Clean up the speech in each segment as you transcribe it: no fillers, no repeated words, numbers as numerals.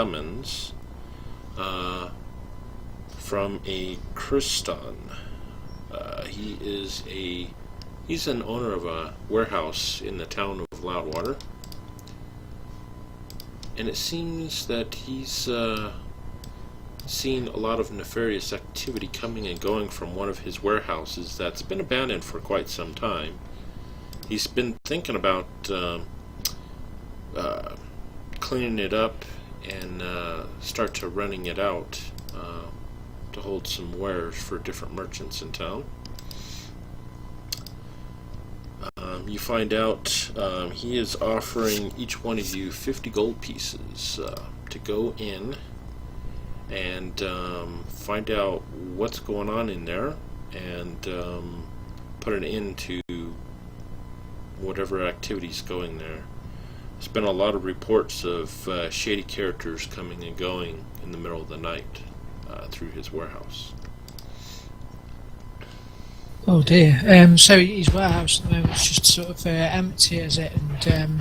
summons from a Kriston. He's an owner of a warehouse in the town of Loudwater, and it seems that he's seen a lot of nefarious activity coming and going from one of his warehouses that's been abandoned for quite some time. He's been thinking about cleaning it up and start to renting it out to hold some wares for different merchants in town. You find out he is offering each one of you 50 gold pieces to go in and find out what's going on in there and put an end to whatever activity's going there. There's been a lot of reports of shady characters coming and going in the middle of the night through his warehouse. Oh dear. So his warehouse at the moment is just sort of empty, is it? And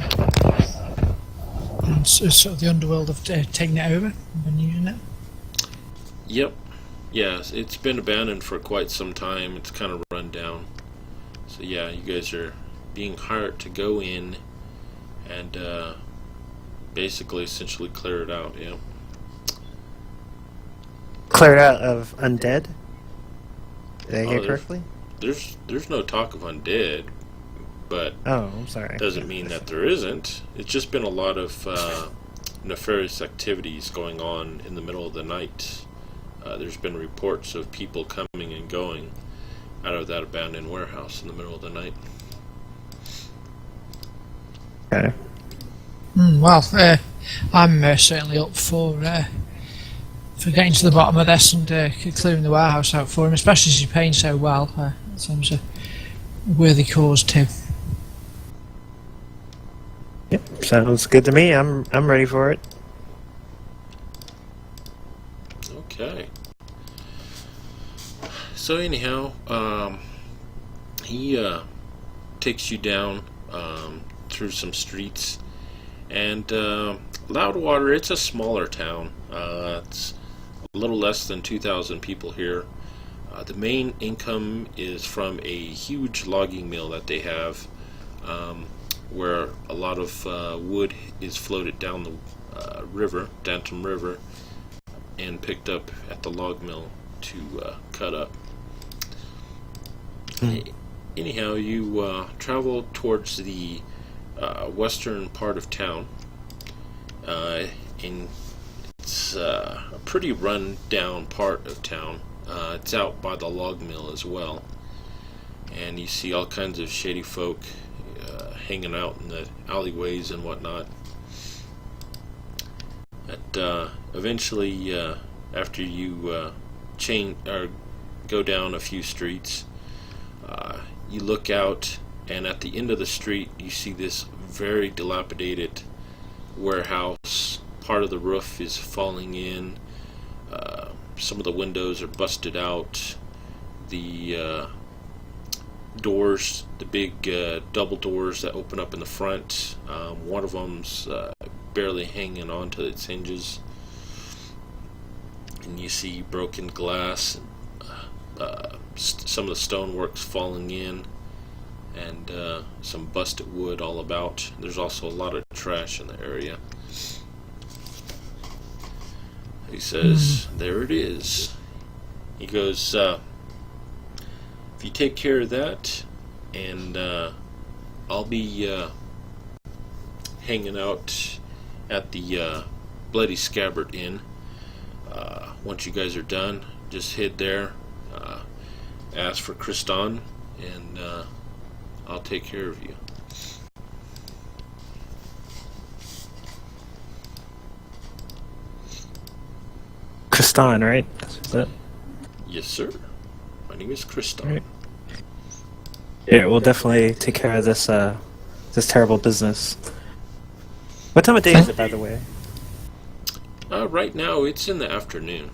sort of the underworld have taken it over and been using it? Yep. Yeah, it's been abandoned for quite some time. It's kind of run down. So yeah, you guys are being hired to go in and basically essentially clear it out. Yeah. Clear it out of undead? Did I hear correctly? There's no talk of undead, but oh, I'm sorry. Doesn't mean that there isn't. It's just been a lot of nefarious activities going on in the middle of the night. There's been reports of people coming and going out of that abandoned warehouse in the middle of the night. Okay. Well, I'm certainly up for getting to the bottom of this and clearing the warehouse out for him, especially as he's paying so well. It seems a worthy cause too. Yep, sounds good to me. I'm ready for it. Okay. So anyhow, he takes you down through some streets, and Loudwater, it's a smaller town. It's a little less than 2,000 people here. The main income is from a huge logging mill that they have, where a lot of wood is floated down the river, Danton River, and picked up at the log mill to cut up. Anyhow, you travel towards the western part of town, and it's a pretty run-down part of town. It's out by the log mill as well, and you see all kinds of shady folk hanging out in the alleyways and whatnot. But eventually, after you go down a few streets, you look out, and at the end of the street you see this very dilapidated warehouse. Part of the roof is falling in. Some of the windows are busted out. The doors, the big double doors that open up in the front, one of them's barely hanging on to its hinges. And you see broken glass, some of the stonework's falling in, and some busted wood all about. There's also a lot of trash in the area. He says, there it is. He goes, if you take care of that, and I'll be hanging out at the Bloody Scabbard Inn. Once you guys are done, just head there, ask for Kriston, and I'll take care of you. Kriston, right? Is that... Yes, sir. My name is Kriston. Right. Yeah, we'll definitely take care of this this terrible business. What time of day is it, by the way? Right now, it's in the afternoon.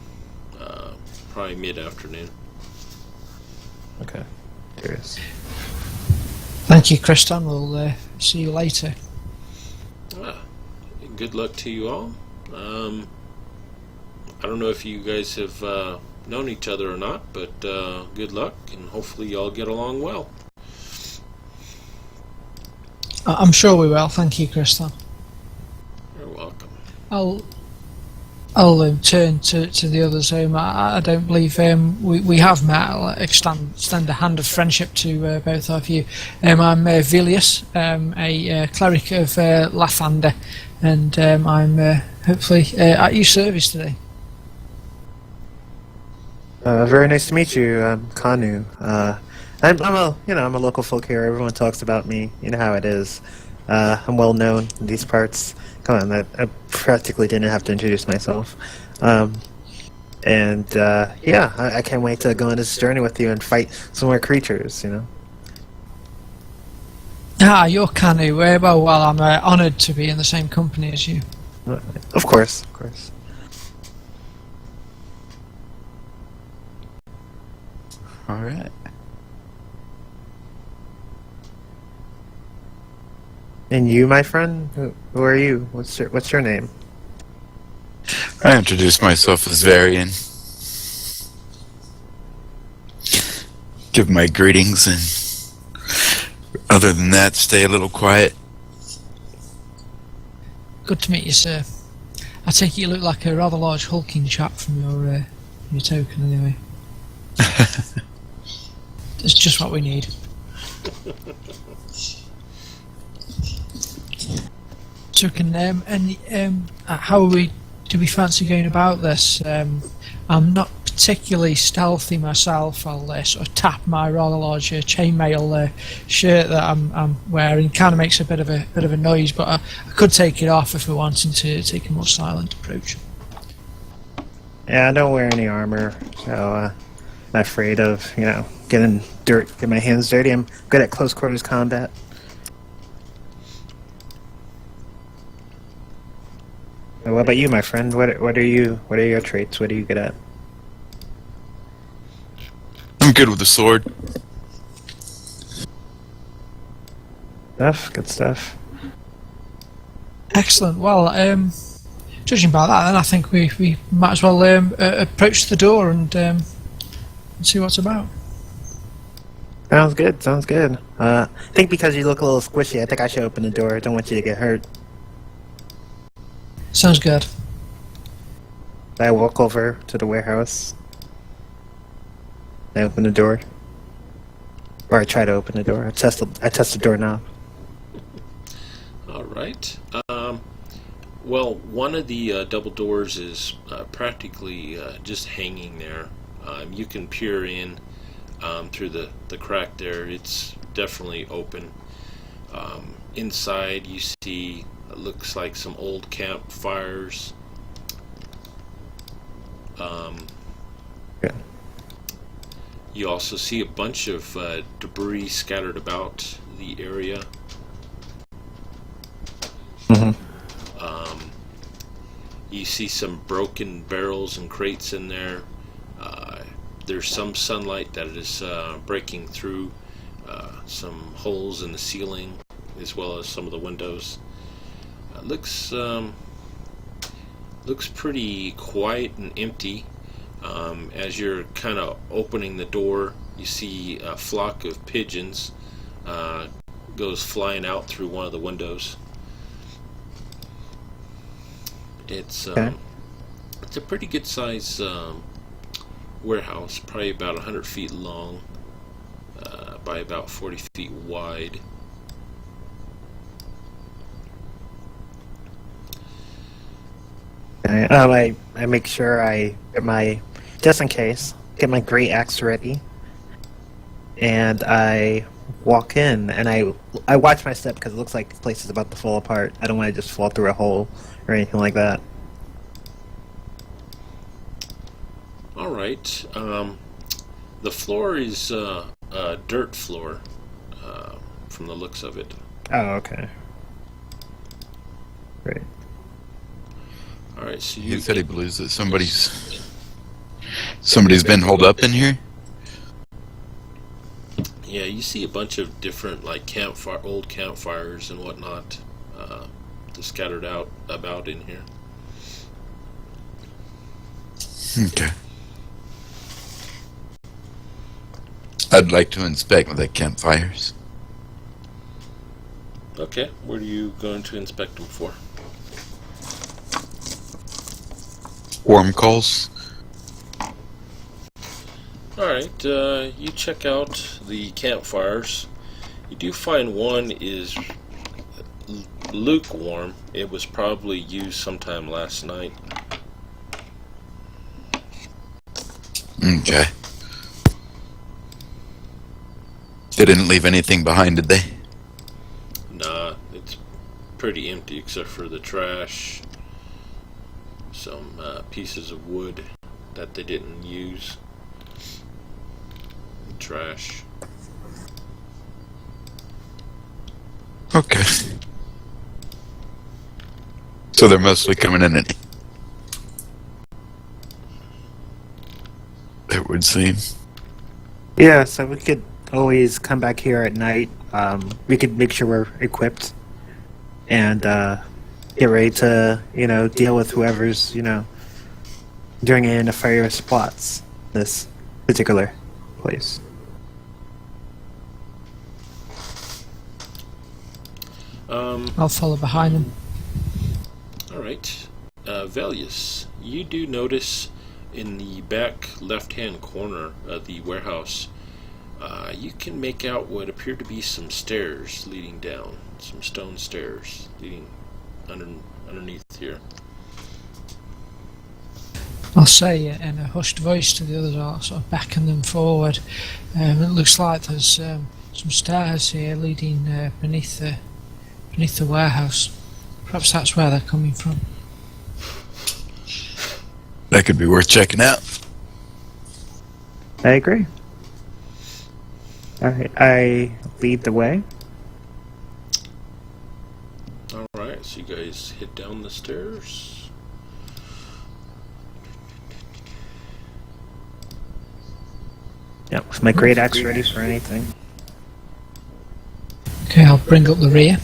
Probably mid-afternoon. Okay. Curious. Thank you, Kriston. We'll see you later. Good luck to you all. I don't know if you guys have known each other or not, but good luck, and hopefully y'all get along well. I'm sure we will. Thank you, Crystal. You're welcome. I'll turn to the others. I don't believe we have met. I'll extend a hand of friendship to both of you. I'm Vilius, a cleric of Lathander, and I'm hopefully at your service today. Very nice to meet you, Kanu. I'm a local folk here. Everyone talks about me. You know how it is. I'm well known in these parts. Come on, I practically didn't have to introduce myself. I can't wait to go on this journey with you and fight some more creatures, you know. Ah, you're Kanu. Well, I'm honoured to be in the same company as you. Of course, of course. All right. And you, my friend, who are you? What's your name? I introduced myself as Varian. Give my greetings, and other than that, stay a little quiet. Good to meet you, sir. I take it you look like a rather large hulking chap from your token, anyway. It's just what we need. So how do we fancy going about this? I'm not particularly stealthy myself. I'll sort of tap my rather large chainmail shirt that I'm wearing. Kind of makes a bit of a noise, but I could take it off if we're wanting to take a more silent approach. Yeah, I don't wear any armor, so I'm not afraid of getting my hands dirty. I'm good at close quarters combat. What about you, my friend? What are your traits? What are you good at? I'm good with the sword. Good stuff. Excellent. Well, judging by that, then I think we might as well approach the door and see what's about. Sounds good. I think because you look a little squishy, I think I should open the door. I don't want you to get hurt. Sounds good. I walk over to the warehouse. I open the door. Or I try to open the door. I test the doorknob. All right. Well, one of the double doors is practically just hanging there. You can peer in through the crack there. It's definitely open. Inside you see it looks like some old campfires. Yeah. You also see a bunch of debris scattered about the area. Mm-hmm. You see some broken barrels and crates in there. There's some sunlight that is breaking through some holes in the ceiling, as well as some of the windows. Looks pretty quiet and empty. As you're kind of opening the door, you see a flock of pigeons goes flying out through one of the windows. It's a pretty good size warehouse, probably about 100 feet long by about 40 feet wide. I make sure I get just in case, get my great axe ready, and I walk in, and I watch my step because it looks like the place is about to fall apart. I don't want to just fall through a hole or anything like that. All right. The floor is a dirt floor, from the looks of it. Oh, okay. Great. All right. So He said he believes that somebody's been holed up in here. Yeah, you see a bunch of different old campfires and whatnot, scattered out about in here. Okay. I'd like to inspect the campfires. Okay, what are you going to inspect them for? Worm calls. Alright, you check out the campfires. You do find one is lukewarm. It was probably used sometime last night. Okay. They didn't leave anything behind, did they? Nah, it's pretty empty except for the trash, some pieces of wood that they didn't use. Trash. Okay. So they're mostly coming in at it would seem. Yeah, so we could always come back here at night. We could make sure we're equipped and get ready to, deal with whoever's, doing it in nefarious spots. This particular place. I'll follow behind them. Alright. Velius, you do notice in the back left-hand corner of the warehouse, you can make out what appear to be some stairs leading down. Some stone stairs leading underneath here. I'll say in a hushed voice to the others, I'll sort of beckon them forward. It looks like there's some stairs here leading beneath the warehouse. Perhaps that's where they're coming from. That could be worth checking out. I agree. Alright, I lead the way. Alright, so you guys head down the stairs. Yep, with my great axe ready for anything. Okay, I'll bring up the rear.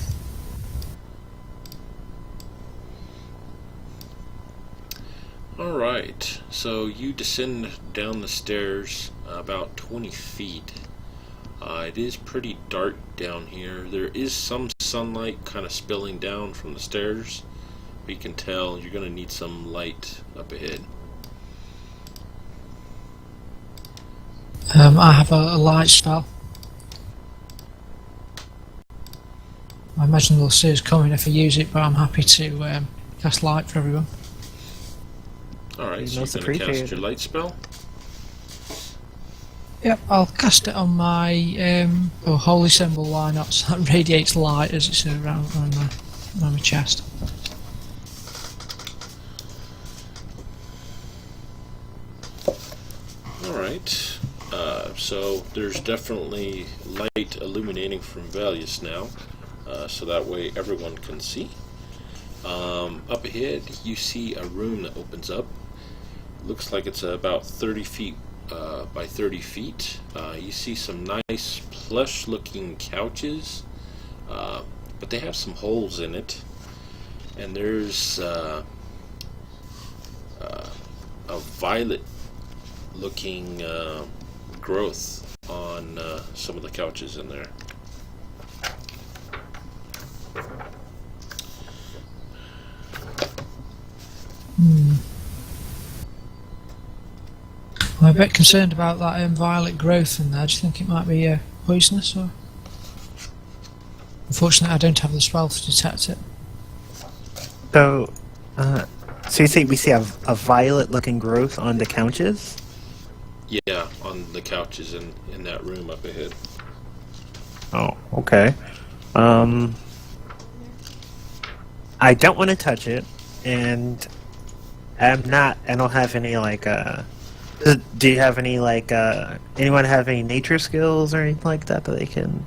Alright, so you descend down the stairs about 20 feet. It is pretty dark down here. There is some sunlight kind of spilling down from the stairs, but you can tell you're going to need some light up ahead. I have a light spell. I imagine they'll see us coming if I use it, but I'm happy to cast light for everyone. Alright, so Most you're going to cast appreciated. your light spell? Yep, I'll cast it on my holy symbol. Why not? So that radiates light as it's around my chest. Alright, so there's definitely light illuminating from Valius now, so that way everyone can see. Up ahead you see a room that opens up. Looks like it's about 30 feet by 30 feet. You see some nice plush looking couches, but they have some holes in it, and there's a violet looking growth on some of the couches in there. I'm a bit concerned about that violet growth in there. Do you think it might be poisonous? Or? Unfortunately, I don't have the spell to detect it. So you say we see a violet-looking growth on the couches? Yeah, on the couches in that room up ahead. Oh, okay. I don't want to touch it, and I don't have any, do you have any, anyone have any nature skills or anything like that they can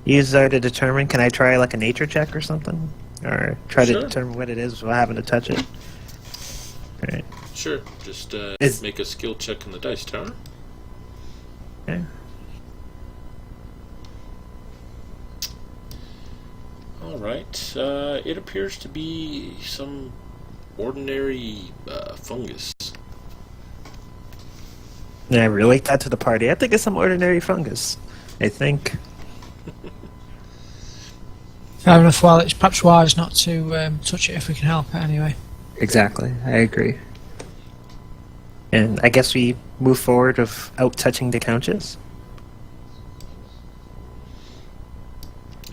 use there to determine? Can I try, a nature check or something? Or try Sure. to determine what it is without having to touch it? Alright. Sure, just make a skill check in the dice tower. Okay. Alright, it appears to be some ordinary fungus. And I relate that to the party. I think it's some ordinary fungus. I think. Fair enough. Well, it's perhaps wise not to touch it if we can help it anyway. Exactly. I agree. And I guess we move forward without touching the couches.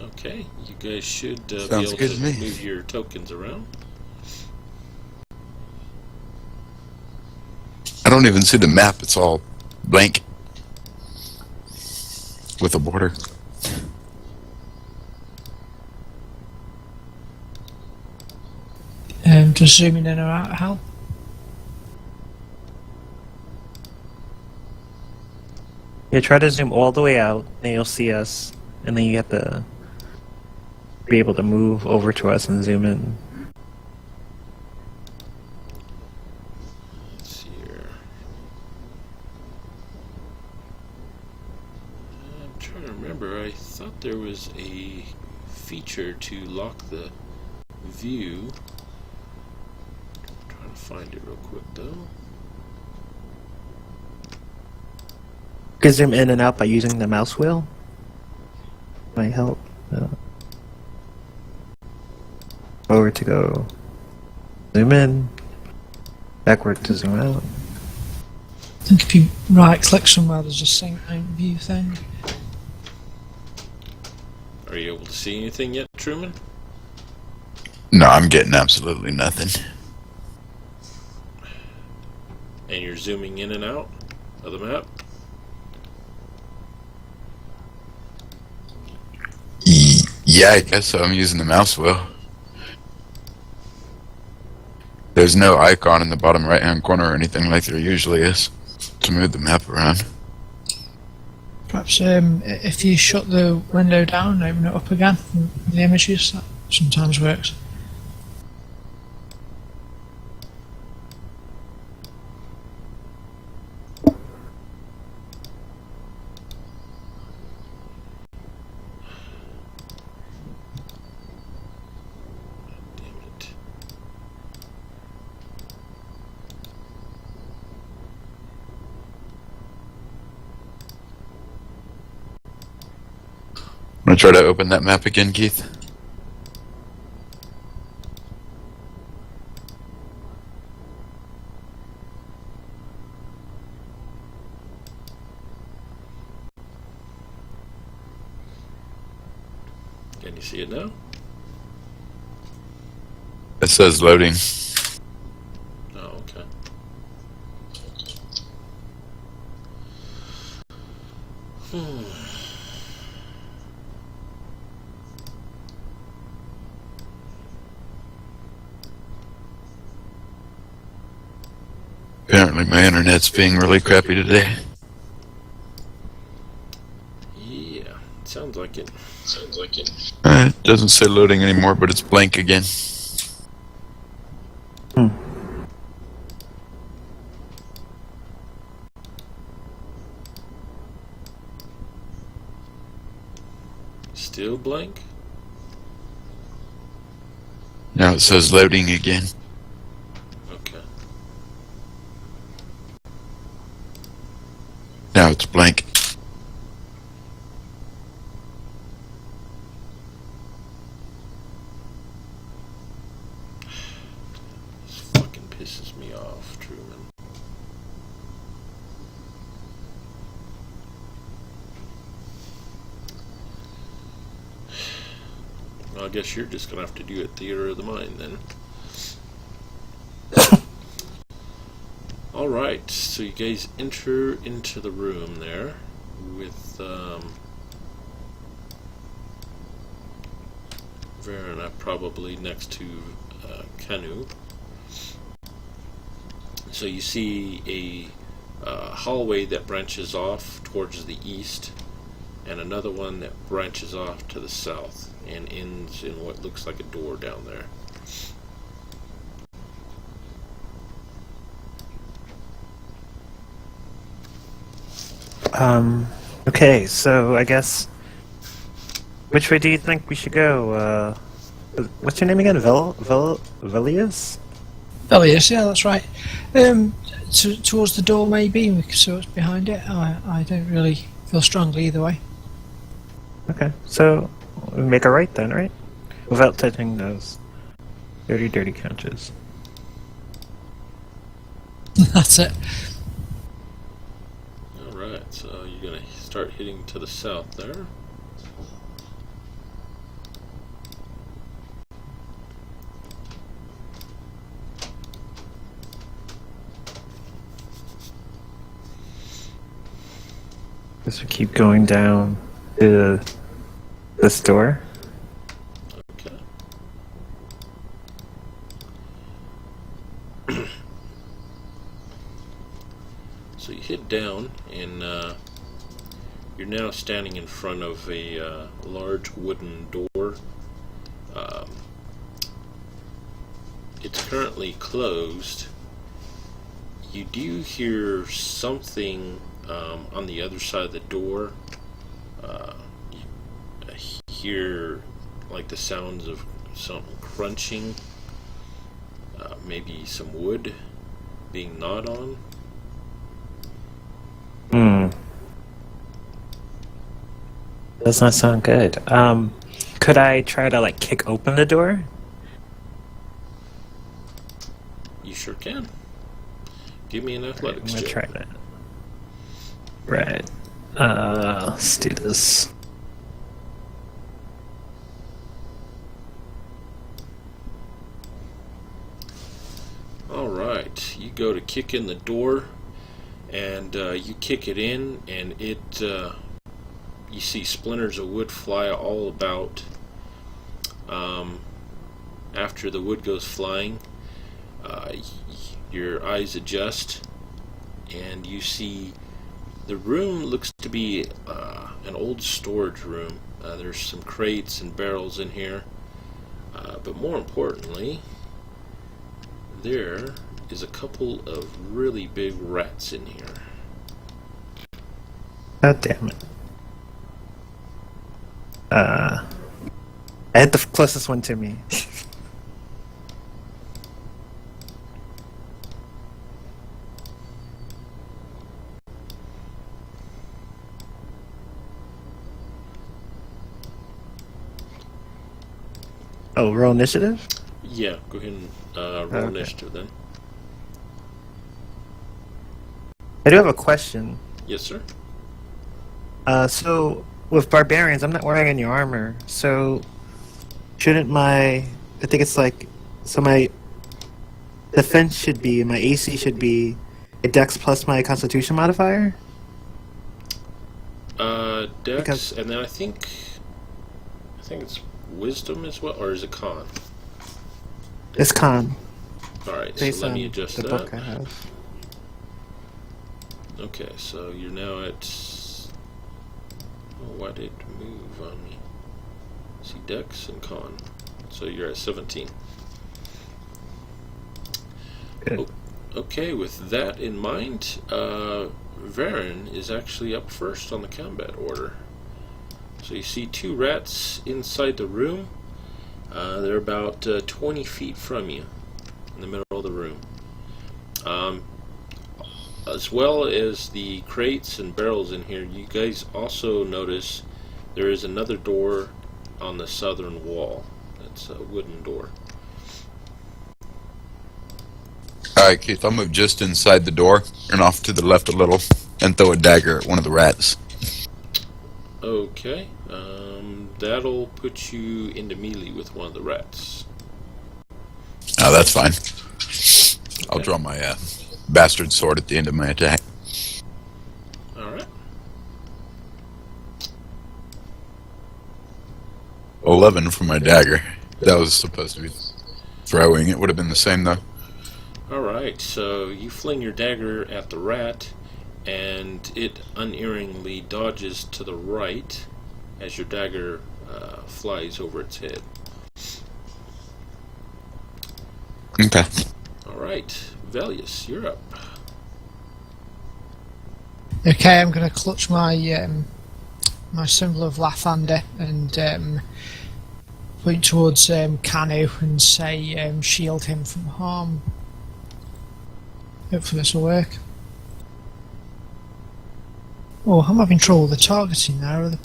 Okay, you guys should be Sounds able good to to me. move your tokens around. I don't even see the map. It's all blank with a border. Just zooming in or out help? Yeah, try to zoom all the way out, and you'll see us. And then you have to be able to move over to us and zoom in. Let's see here. I'm trying to remember. I thought there was a feature to lock the view. Trying to find it real quick though. You can zoom in and out by using the mouse wheel. Might help. Forward to go zoom in, backward to zoom out. I think if you right click somewhere, there's a sync view thing. Are you able to see anything yet, Truman? No, I'm getting absolutely nothing. And you're zooming in and out of the map? Yeah, I guess so. I'm using the mouse wheel. There's no icon in the bottom right-hand corner or anything like there usually is to move the map around. Perhaps if you shut the window down and open it up again in the images, that sometimes works. Damn it. Want to try to open that map again, Keith? Can you see it now? It says loading. Oh, okay. Apparently my internet's being really crappy today. Yeah, sounds like it. It doesn't say loading anymore, but it's blank again. Still blank? Now it says loading again. Okay. Now it's blank. This fucking pisses me off, Truman. Well, I guess you're just gonna have to do it theater of the mind then. Alright, so you guys enter into the room there with Verena probably next to Kanu. So you see a hallway that branches off towards the east, and another one that branches off to the south and ends in what looks like a door down there. Okay, so I guess... Which way do you think we should go? What's your name again? Velius? Oh yes, yeah, that's right. Towards the door maybe, so it's behind it. I don't really feel strongly either way. Okay, so we make a right then, right? Without touching those dirty couches. That's it. Alright, so you're going to start heading to the south there. Guess we keep going down to this door. Okay. So you head down, and you're now standing in front of a large wooden door. It's currently closed. You do hear something on the other side of the door. You hear like the sounds of something crunching, maybe some wood being gnawed on. Does not sound good. Could I try to like kick open the door? You sure can. Give me an athletics I'm gonna check. try that. Right. Let's do this. Alright, you go to kick in the door, and you kick it in, and you see splinters of wood fly all about. After the wood goes flying, your eyes adjust, and you see the room looks to be an old storage room. There's some crates and barrels in here, but more importantly, there is a couple of really big rats in here. God damn it. I had the closest one to me. Oh, roll initiative? Yeah, go ahead and roll Okay. initiative then. I do have a question. Yes, sir. So with barbarians, I'm not wearing any armor. So shouldn't I think it's like, so my defense should be, my AC should be a Dex plus my Constitution modifier. Dex, Because- and then I think it's Wisdom as well, or is it Con? It's con. All right, Based so let on me adjust the that. book I have. Okay, so you're now at. Oh, why did it move on me? See, Dex and Con. So you're at 17. Good. Okay, with that in mind, Varen is actually up first on the combat order. So you see two rats inside the room. They're about 20 feet from you, in the middle of the room. As well as the crates and barrels in here, you guys also notice there is another door on the southern wall. It's a wooden door. Alright, Keith, I'll move just inside the door and off to the left a little and throw a dagger at one of the rats. Okay, that'll put you into melee with one of the rats. Oh, that's fine. I'll Okay. draw my bastard sword at the end of my attack. Alright. 11 for my dagger. That was supposed to be throwing. It would have been the same, though. Alright, so you fling your dagger at the rat, and it unerringly dodges to the right as your dagger flies over its head. Okay. Alright, Velius, you're up. Okay, I'm going to clutch my my symbol of Lathander and point towards Canu and say, shield him from harm, Hopefully this will work. Oh, I'm having trouble with the targeting there. The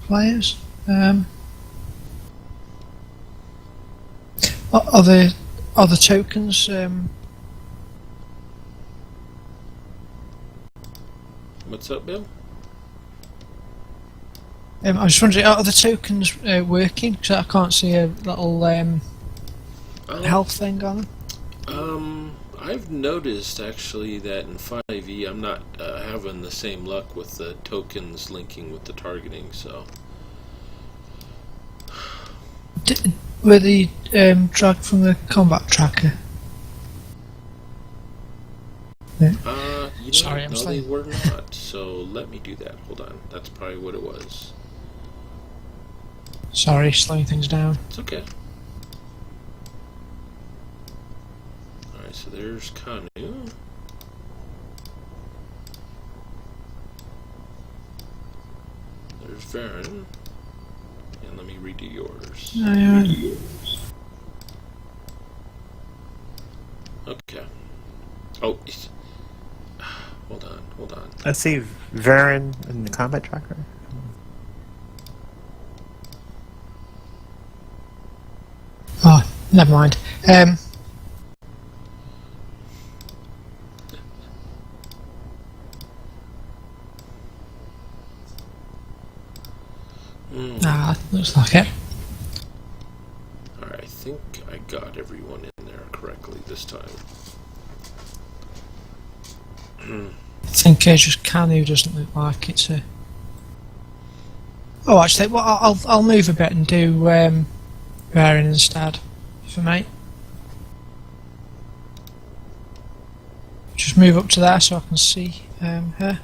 players. Are the tokens? What's up, Bill? I was wondering, are the tokens working? Because I can't see a little health thing on them. I've noticed actually that in 5e I'm not having the same luck with the tokens linking with the targeting, so... Were they dragged from the combat tracker? You know, Sorry, I'm no, slightly... they were not, so let me do that. Hold on, that's probably what it was. Sorry, slowing things down. It's okay. Alright, so there's Kanu. There's Varen. And let me redo yours. Okay. Oh, hold on. Let's see Varen in the combat tracker. Oh, never mind. Looks like it. Alright, I think I got everyone in there correctly this time. I think just Kanu doesn't look like it's a... Oh, actually, well, I'll move a bit and do Varen instead for me. Just move up to there so I can see her.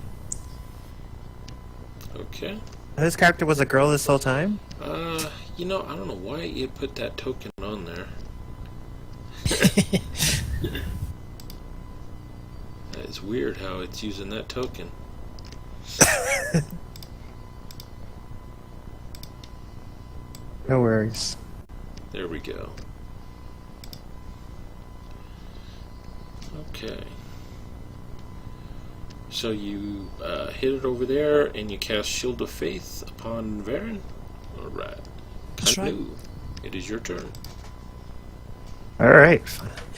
Okay. This character was a girl this whole time? You know, I don't know why it put that token on there. It's weird how it's using that token. No worries. There we go. Okay. So you hit it over there, and you cast Shield of Faith upon Varen. Alright. That's right. It is your turn. Alright.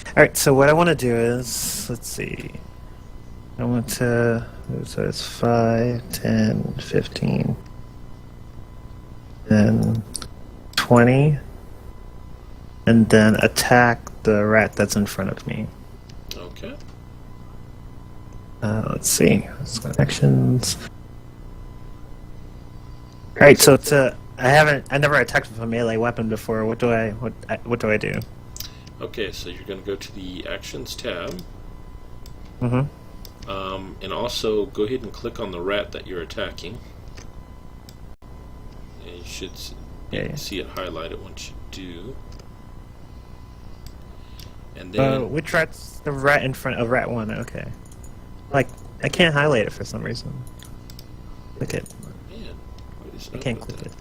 Alright, so what I want to do is, let's see. I want to, so it's 5, 10, 15, then 20, and then attack the rat that's in front of me. Okay. Let's see. Actions. Alright, so I never attacked with a melee weapon before. What do I do? Okay, so you're going to go to the Actions tab. Mm-hmm. And also go ahead and click on the rat that you're attacking. And you should see it highlighted once you do. And then Which rat's the rat in front of rat 1? Okay. Like, I can't highlight it for some reason. Click it. Man, what is I up can't with click that?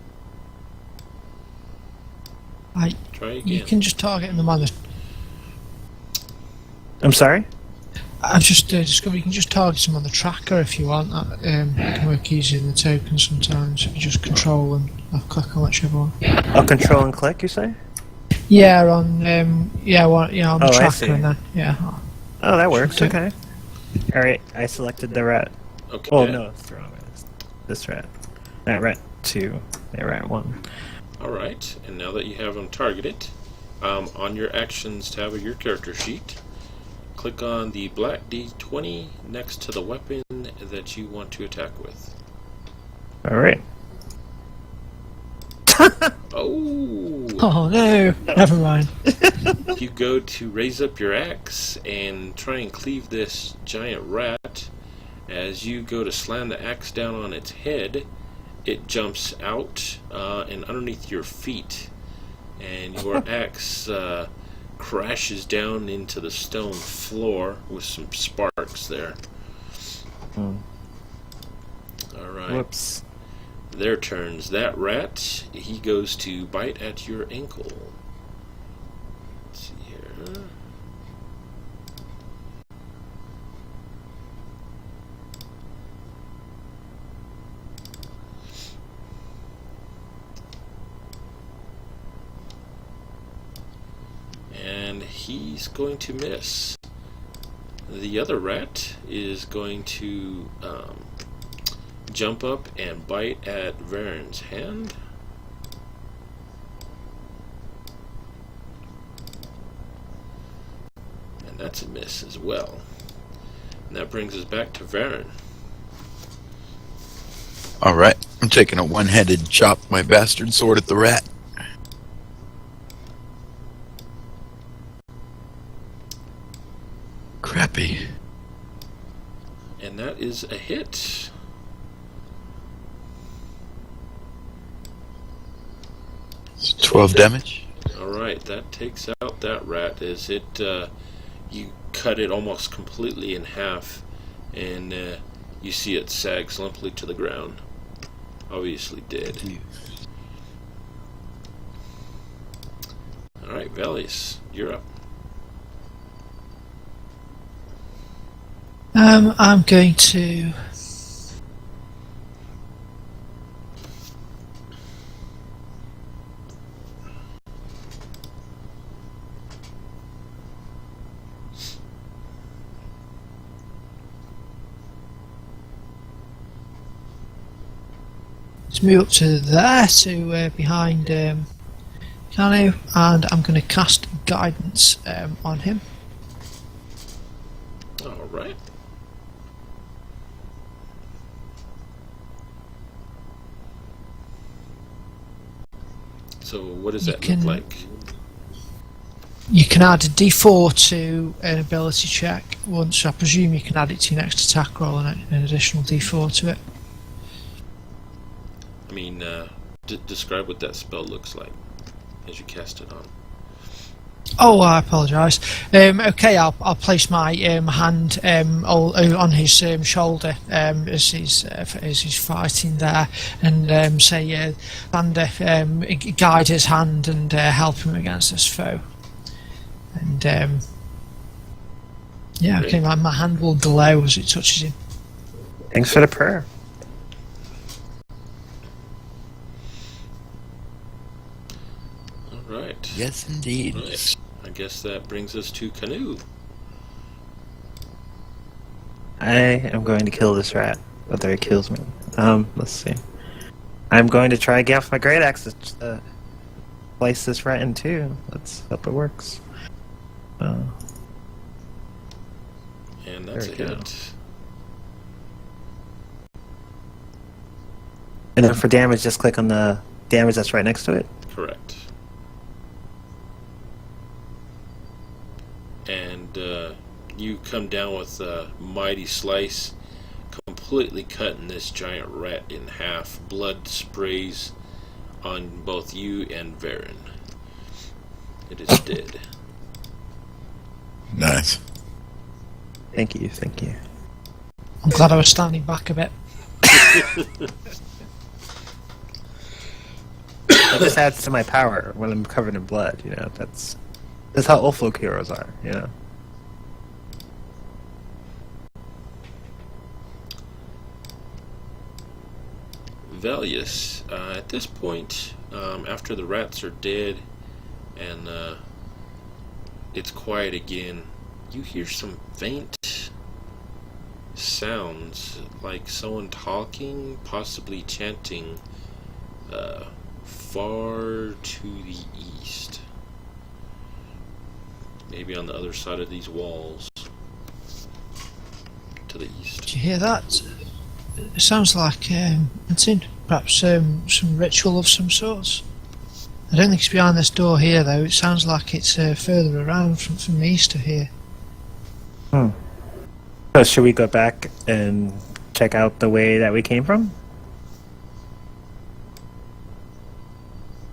it. Try again. You can just target them on the... I'm sorry? I've just discovered you can just target them on the tracker if you want. That it can work easier than the token sometimes. If you just control and click on whichever one. I'll control and click, you say? Yeah, on on the I tracker see. and then Oh, that works. Should do. Okay. Alright, I selected the rat. Okay. Oh, no, it's the wrong rat. It's this rat. That rat 2. That rat 1. Alright, and now that you have them targeted, on your Actions tab of your character sheet, click on the black D20 next to the weapon that you want to attack with. Alright. Oh! Oh no, never mind. You go to raise up your axe and try and cleave this giant rat. As you go to slam the axe down on its head, it jumps out and underneath your feet, and your axe crashes down into the stone floor with some sparks there. Alright. Whoops. Their turns. That rat, he goes to bite at your ankle. he's going to miss. The other rat is going to jump up and bite at Varen's hand. And that's a miss as well. And that brings us back to Varen. Alright, I'm taking a one-handed chop my bastard sword at the rat. Crappy. And that is a hit. It's 12 damage. Alright, that takes out that rat. As it, you cut it almost completely in half, and you see it sags limply to the ground. Obviously dead. Alright, Velius, you're up. I'm going to move up to there, to behind Kanu, and I'm going to cast guidance on him. Alright. So what does that look like? You can add a d4 to an ability check once. I presume you can add it to your next attack roll and an additional d4 to it. I mean, describe what that spell looks like as you cast it on. Oh, I apologise. Okay, I'll place my hand on his shoulder as he's fighting there, and say, Thunder, guide his hand and help him against this foe. And yeah, okay, my hand will glow as it touches him. Thanks for the prayer. Alright. Yes, indeed. Right. I guess that brings us to Canoe. I am going to kill this rat, whether it kills me. Let's see. I'm going to try to get off my great axe to slice this rat in two. Let's hope it works. And that's a There we go. hit. And then for damage, just click on the damage that's right next to it. Correct. And you come down with a mighty slice, completely cutting this giant rat in half. Blood sprays on both you and Varen. It is dead. Nice. Thank you, thank you. I'm glad I was standing back a bit. That just adds to my power when I'm covered in blood, you know, that's how Ulfolk heroes are, you know. Velius, at this point, after the rats are dead and it's quiet again, you hear some faint sounds like someone talking, possibly chanting, far to the east. Maybe on the other side of these walls. To the east. Did you hear that? It sounds like it's in perhaps some ritual of some sort. I don't think it's behind this door here, though. It sounds like it's further around from the east of here. So should we go back and check out the way that we came from?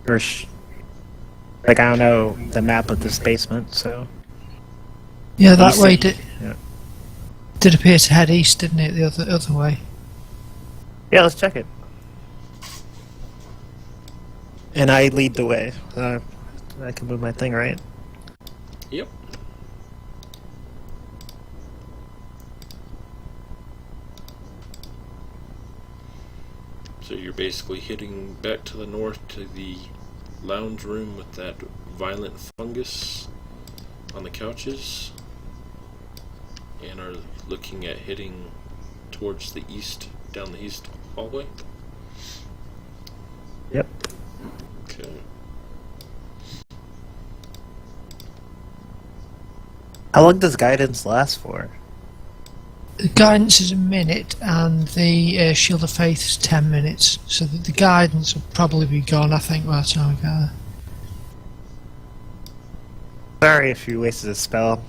Or like, I don't know the map of this basement, so... Yeah, that East- way Yeah. did appear to head east, didn't it? The other way. Yeah, let's check it. And I lead the way. I can move my thing, right? Yep. So you're basically heading back to the north to the lounge room with that violent fungus on the couches and are looking at heading towards the east, down the east hallway. Yep. Okay. How long does guidance last for? The guidance is a minute, and the Shield of Faith is 10 minutes. So the guidance will probably be gone, I think, by the time we get there. Sorry if you wasted a spell.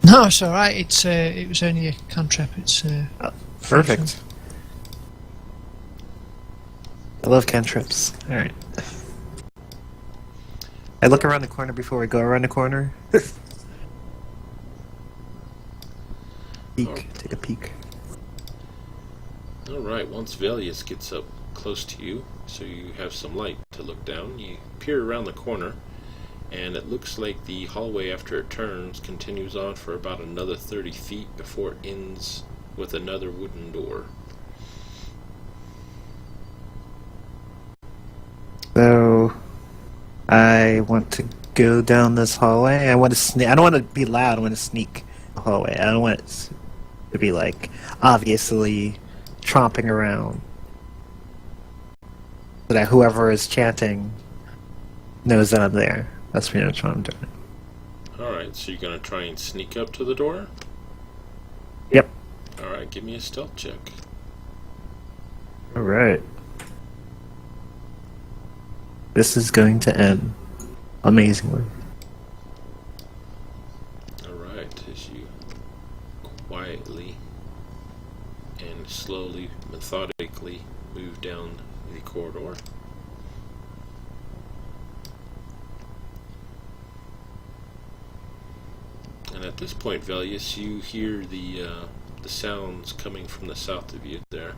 No, it's alright. It was only a cantrip. It's Perfect. I love cantrips. Alright. I look around the corner before we go around the corner. Peek. Take a peek. Alright, once Velius gets up close to you, so you have some light to look down, you peer around the corner, and it looks like the hallway, after it turns, continues on for about another 30 feet before it ends with another wooden door. So, I want to go down this hallway. I want to sneak. I don't want to be loud. I want to sneak the hallway. I don't want it to be like obviously tromping around, so that whoever is chanting knows that I'm there. That's pretty much what I'm doing. Alright, so you're going to try and sneak up to the door? Yep. Alright, give me a stealth check. All right. This is going to end amazingly. Alright, as you quietly and slowly, methodically move down the corridor. And at this point, Velius, you hear the sounds coming from the south of you there.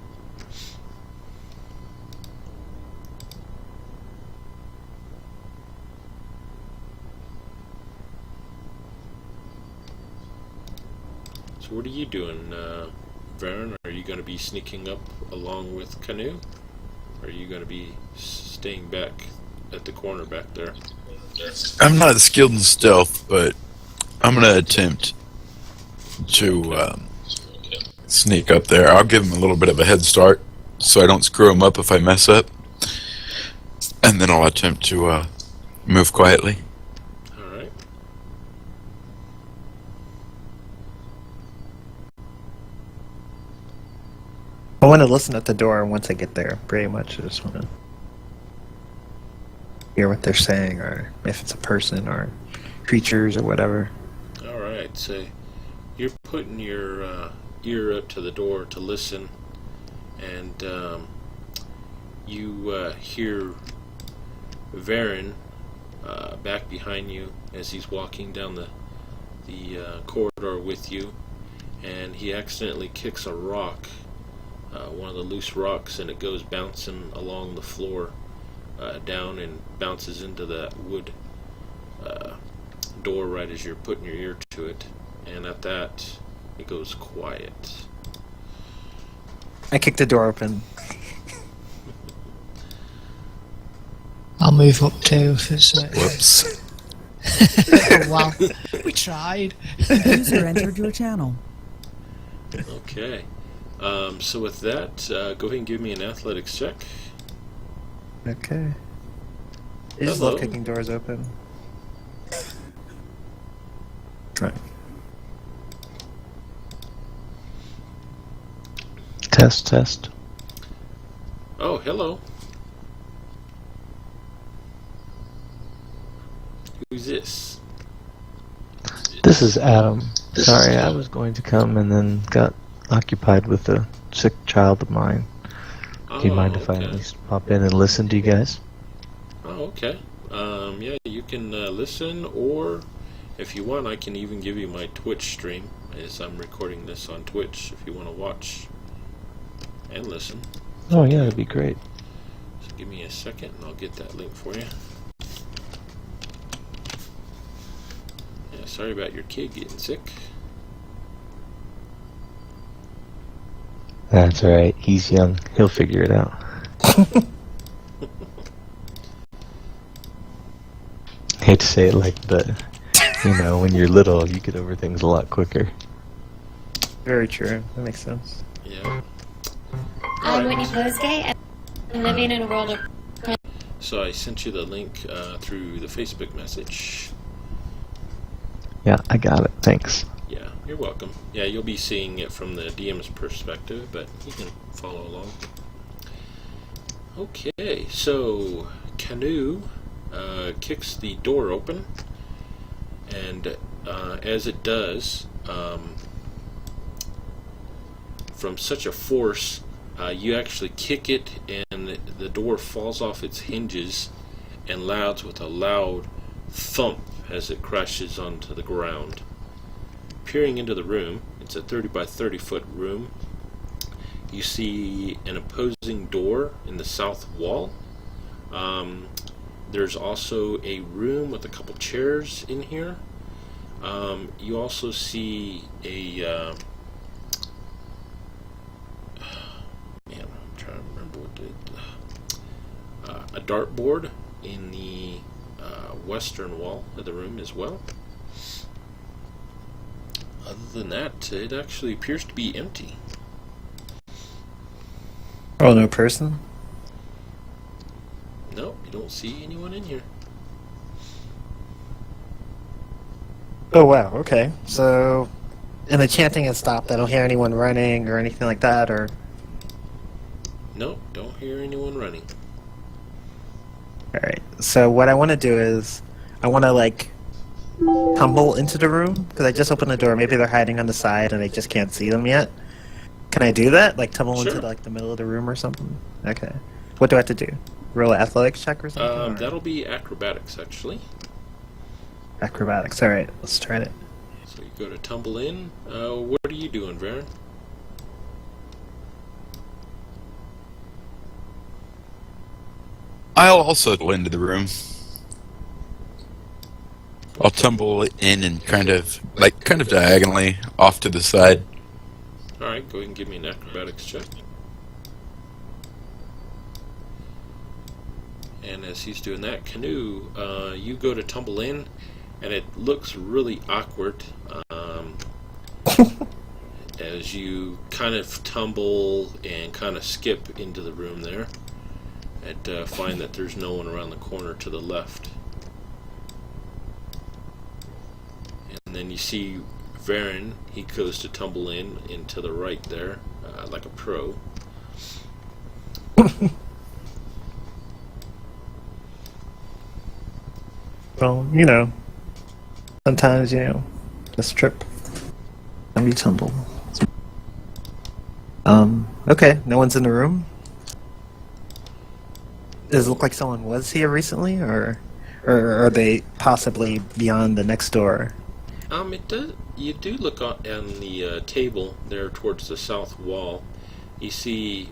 So what are you doing, Varen? Are you going to be sneaking up along with Canoe? Or are you going to be staying back at the corner back there? I'm not skilled in stealth, but I'm going to attempt to sneak up there. I'll give him a little bit of a head start so I don't screw him up if I mess up. And then I'll attempt to move quietly. Alright. I want to listen at the door once I get there. Pretty much, I just want to hear what they're saying, or if it's a person or creatures or whatever. Alright, so you're putting your ear up to the door to listen, and you hear Varen back behind you as he's walking down the corridor with you, and he accidentally kicks a rock, one of the loose rocks, and it goes bouncing along the floor down and bounces into that wood door right as you're putting your ear to it, and at that it goes quiet. I kick the door open. I'll move up too if it's. Whoops. Wow, we tried. User entered your channel. Okay. So with that, go ahead and give me an athletics check. Okay. I just Hello. love kicking doors open. Right. Test. Oh, hello. Who's this? This is Adam. Sorry, I was going to come and then got occupied with a sick child of mine. Do you mind if I okay. at least pop in and listen to you guys? Oh, okay. Yeah, you can listen, or if you want, I can even give you my Twitch stream, as I'm recording this on Twitch, if you want to watch and listen. Oh yeah, that'd be great. So give me a second, and I'll get that link for you. Yeah, sorry about your kid getting sick. That's alright, he's young. He'll figure it out. Hate to say it like that. You know, when you're little, you get over things a lot quicker. Very true. That makes sense. Yeah. I'm Whitney Posgay, and I'm living in a world of... So I sent you the link through the Facebook message. Yeah, I got it. Thanks. Yeah, you're welcome. Yeah, you'll be seeing it from the DM's perspective, but you can follow along. Okay, so Canoe kicks the door open, and as it does, from such a force, you actually kick it, and the door falls off its hinges and lands with a loud thump as it crashes onto the ground. Peering into the room, it's a 30 by 30 foot room. You see an opposing door in the south wall. There's also a room with a couple chairs in here. You also see a I'm trying to remember a dartboard in the western wall of the room as well. Other than that, it actually appears to be empty. Oh, no person? Nope, you don't see anyone in here. Oh, wow, okay. So, and the chanting has stopped. I don't hear anyone running or anything like that, or... Nope, don't hear anyone running. Alright, so what I want to do is, I want to, like, tumble into the room, because I just opened the door. Maybe they're hiding on the side and I just can't see them yet. Can I do that? Like, tumble Sure. into, like, the middle of the room or something? Okay. What do I have to do? Roll an athletics check or something? or- That'll be acrobatics, actually. Acrobatics, alright, let's try it. So you go to tumble in. What are you doing, Varen? I'll also go into the room. I'll tumble in and kind of diagonally off to the side. Alright, go ahead and give me an acrobatics check. And as he's doing that, Canoe, you go to tumble in, and it looks really awkward as you kind of tumble and kind of skip into the room there, and find that there's no one around the corner to the left. And then you see Varen, he goes to tumble in into the right there, like a pro. Well, you know, sometimes, you know, just trip and you tumble. Okay, no one's in the room. Does it look like someone was here recently, or are they possibly beyond the next door? It does. You do look on the table there towards the south wall. You see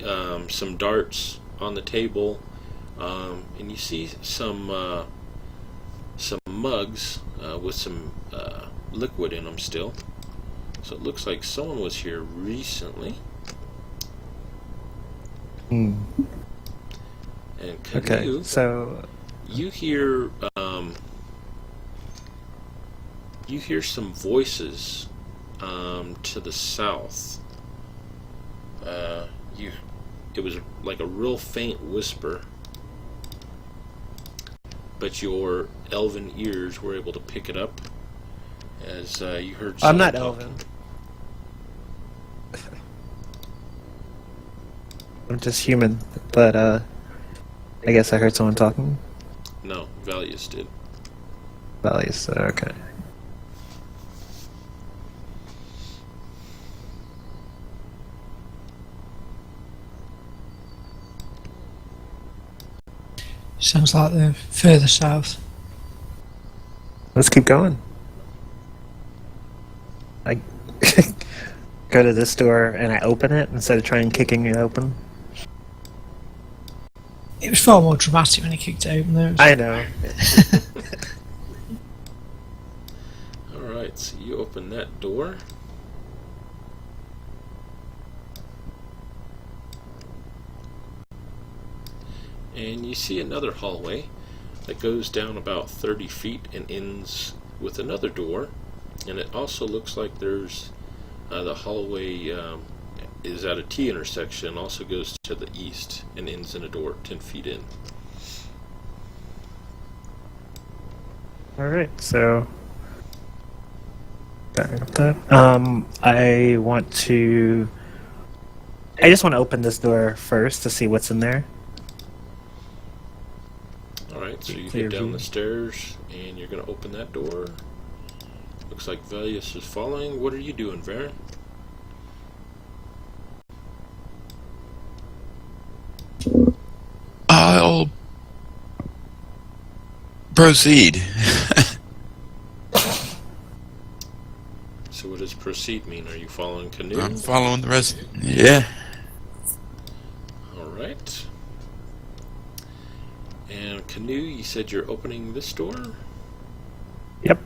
some darts on the table, and you see some mugs with some liquid in them still. So it looks like someone was here recently. Hmm. And Canoe, Okay, so you hear some voices to the south. It was like a real faint whisper, but your elven ears were able to pick it up as you heard I'm someone not talking. elven. I'm just human, but I guess I heard someone talking. No, Valius did. Values, okay. Sounds like they're further south. Let's keep going. I go to this door and I open it instead of trying kicking it open. It was far more dramatic when he kicked it open there. I know. Alright, so you open that door. And you see another hallway that goes down about 30 feet and ends with another door, and it also looks like there's the hallway is at a T intersection, also goes to the east and ends in a door 10 feet in. Alright, so I just want to open this door first to see what's in there. Alright, so you Clear get down view. the stairs and you're going to open that door. Looks like Valius is following. What are you doing, Varen? I'll proceed. So what does proceed mean? Are you following Canoe? I'm following the rest. Yeah. Alright. And Canoe, you said you're opening this door? Yep.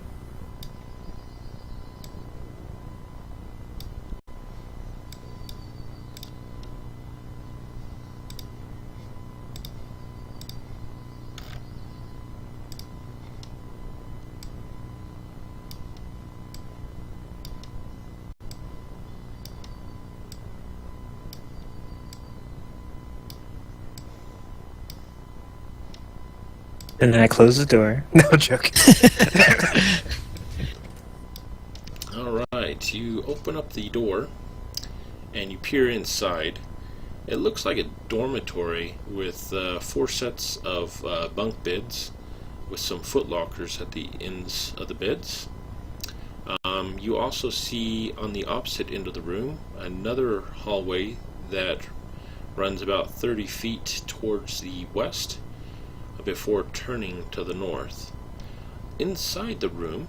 And then I close the door. No, I'm joking. Alright, you open up the door and you peer inside. It looks like a dormitory with 4 sets of bunk beds with some foot lockers at the ends of the beds. You also see on the opposite end of the room another hallway that runs about 30 feet towards the west before turning to the north. Inside the room,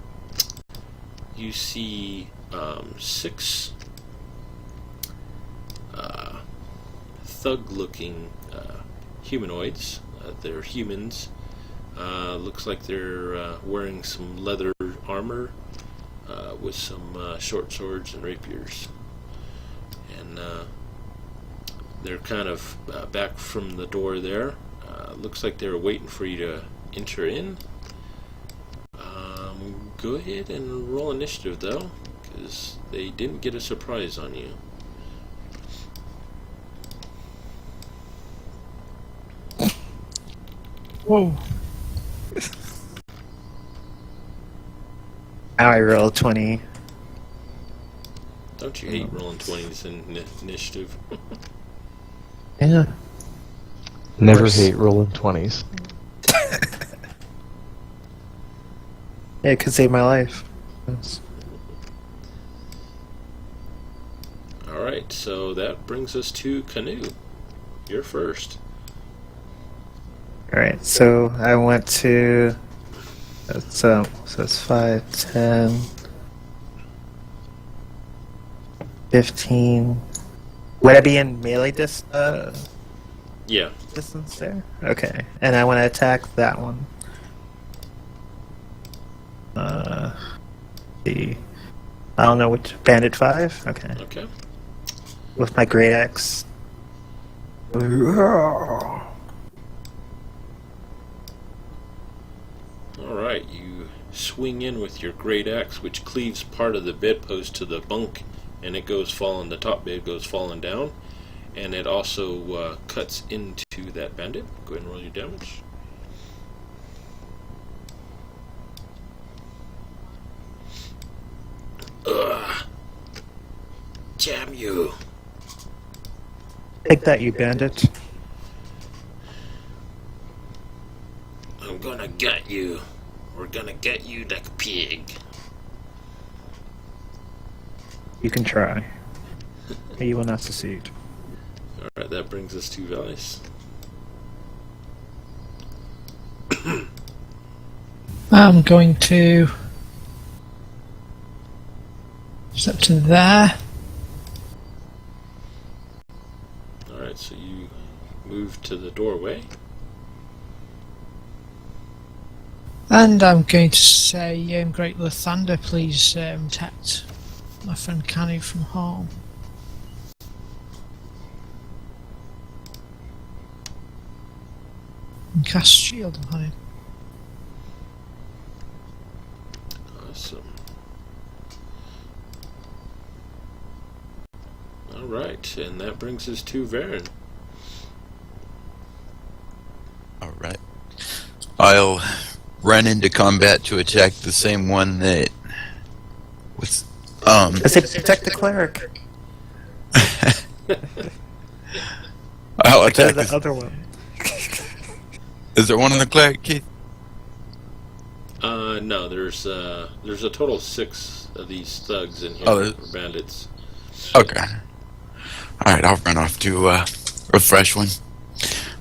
you see 6 thug-looking humanoids. They're humans. Looks like they're wearing some leather armor with some short swords and rapiers. And they're kind of back from the door there. Looks like they were waiting for you to enter in. Go ahead and roll initiative, though, because they didn't get a surprise on you. Whoa. Now I roll 20. Don't you hate rolling 20s in initiative? Yeah. Never course. hate rolling 20s. Yeah, it could save my life. Yes. Alright, so that brings us to Canoe. You're first. Alright, so I went to... so it's 5, 10, 15... Would I be in melee Yeah. distance there? Okay, and I want to attack that one. I don't know which... Bandit 5? Okay. Okay. With my great axe. Alright, you swing in with your great axe, which cleaves part of the bedpost to the bunk, and it goes falling, the top bed goes falling down, and it also cuts into that bandit. Go ahead and roll your damage. Ugh. Damn you. Take that, you bandit. I'm gonna gut you. We're gonna gut you like a pig. You can try. You will not succeed. Alright, that brings us to Valice. I'm going to step to there. Alright, so you move to the doorway. And I'm going to say, Great Lathander, please protect my friend Canu from harm. And cast shield on him. Awesome. Alright, and that brings us to Varen. Alright. I'll run into combat to attack the same one that was I say protect the cleric. I'll Instead attack of the this. other one. Is there one in the cleric, Keith? No, there's a total of 6 of these thugs in here, Oh, or bandits. Okay. Alright, I'll run off to refresh one.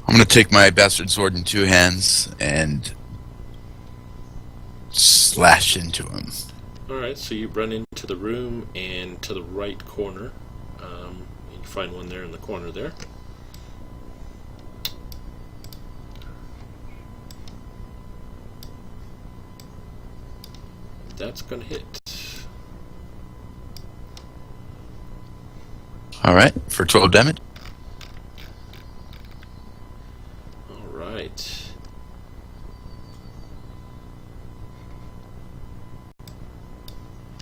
I'm gonna take my bastard sword in 2 hands and slash into him. Alright, so you run into the room and to the right corner. You find one there in the corner there. That's gonna hit. Alright, for 12 damage. Alright.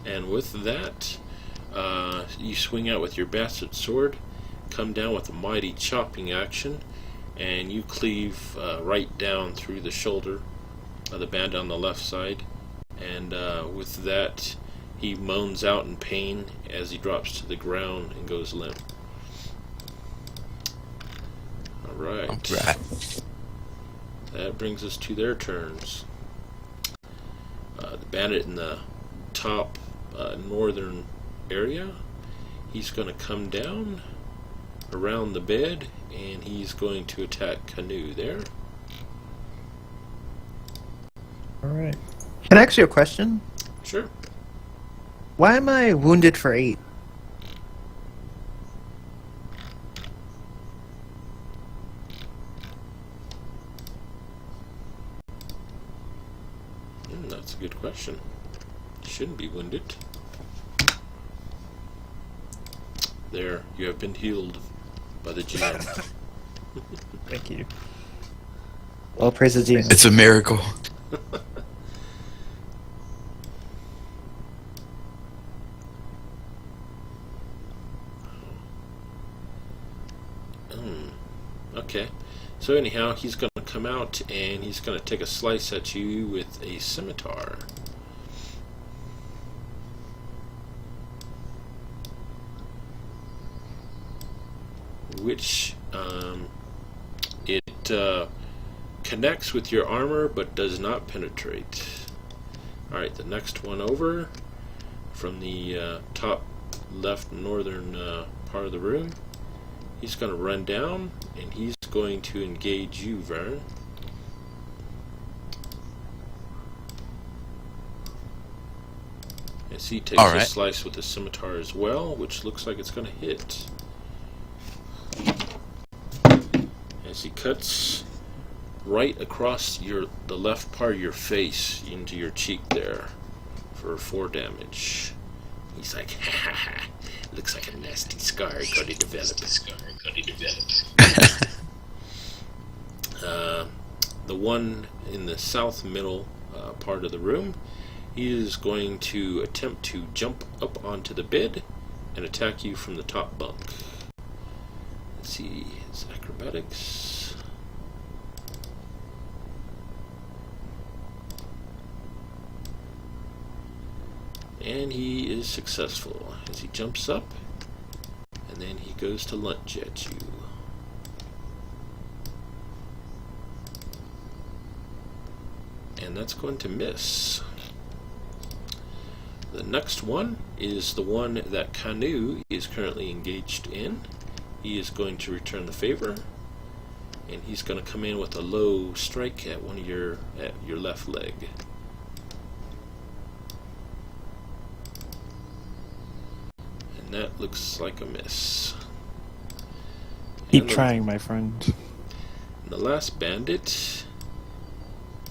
And with that, you swing out with your bastard sword, come down with a mighty chopping action, and you cleave right down through the shoulder of the bandit on the left side. And with that, he moans out in pain as he drops to the ground and goes limp. Alright. Alright. That brings us to their turns. The bandit in the top northern area, he's going to come down around the bed and he's going to attack Canoe there. Alright. Can I ask you a question? Sure. Why am I wounded for 8? That's a good question. You shouldn't be wounded. There, you have been healed by the GM. Thank you. Well, praise the GM. It's a miracle. Okay. So anyhow, he's going to come out and he's going to take a slice at you with a scimitar. Which it connects with your armor but does not penetrate. Alright, the next one over from the top left northern part of the room. He's going to run down and he's going to engage you, Vern. As he takes a slice with the scimitar as well, which looks like it's going to hit. As he cuts right across the left part of your face into your cheek there for 4 damage. He's like, ha ha ha. Looks like a nasty scar going to develop. The one in the south middle part of the room, he is going to attempt to jump up onto the bed and attack you from the top bunk. Let's see his acrobatics. And he is successful as he jumps up and then he goes to lunge at you. And that's going to miss. The next one is the one that Canoe is currently engaged in. He is going to return the favor, and he's going to come in with a low strike at your left leg. And that looks like a miss. Keep trying, my friend. And the last bandit,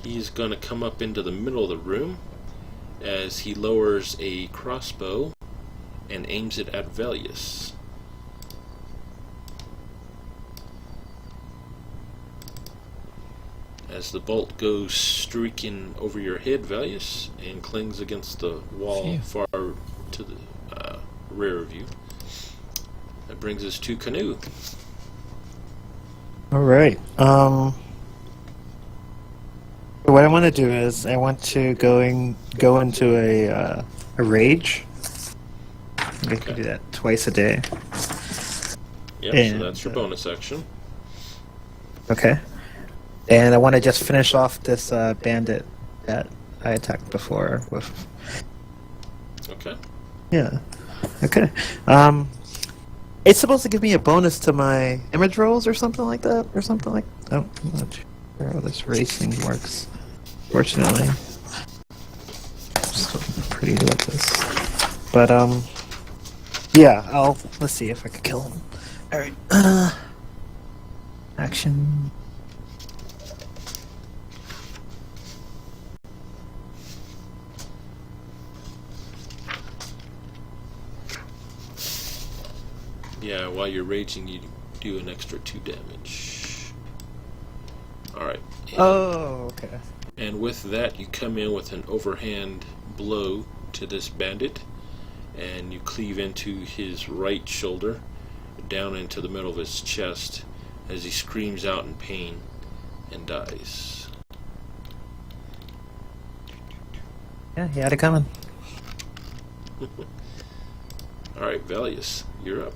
he's going to come up into the middle of the room as he lowers a crossbow and aims it at Velius. as the bolt goes streaking over your head, Valius, and clings against the wall Phew. far to the rear of you. That brings us to Canoe. All right. What I want to do is I want to go into a rage. I can do that twice a day. Yep, And, so that's your bonus action. Okay. And I want to just finish off this bandit that I attacked before with. Okay. Yeah. Okay. It's supposed to give me a bonus to my image rolls or something like that, or something like. Oh, I'm not sure how this racing works. Fortunately, I'm still pretty good at this. But yeah. Let's see if I can kill him. All right. Action. Yeah, while you're raging, you do an extra 2 damage. Alright. Oh, okay. And with that, you come in with an overhand blow to this bandit, and you cleave into his right shoulder, down into the middle of his chest, as he screams out in pain and dies. Yeah, he had it coming. Alright, Valius, you're up.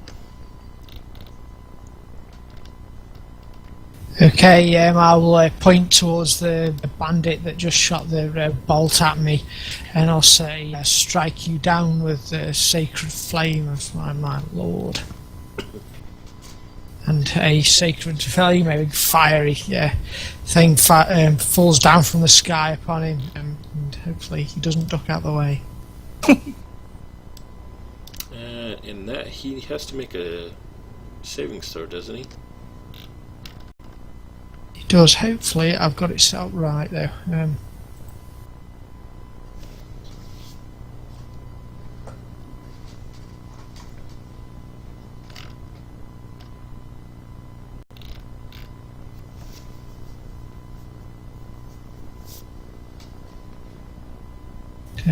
Okay, I'll point towards the bandit that just shot the bolt at me, and I'll say, strike you down with the sacred flame of my lord. And a sacred, fairly maybe fiery thing falls down from the sky upon him, and hopefully he doesn't duck out the way. In that, he has to make a saving throw, doesn't he? He does, hopefully. I've got it set up right though. Yeah,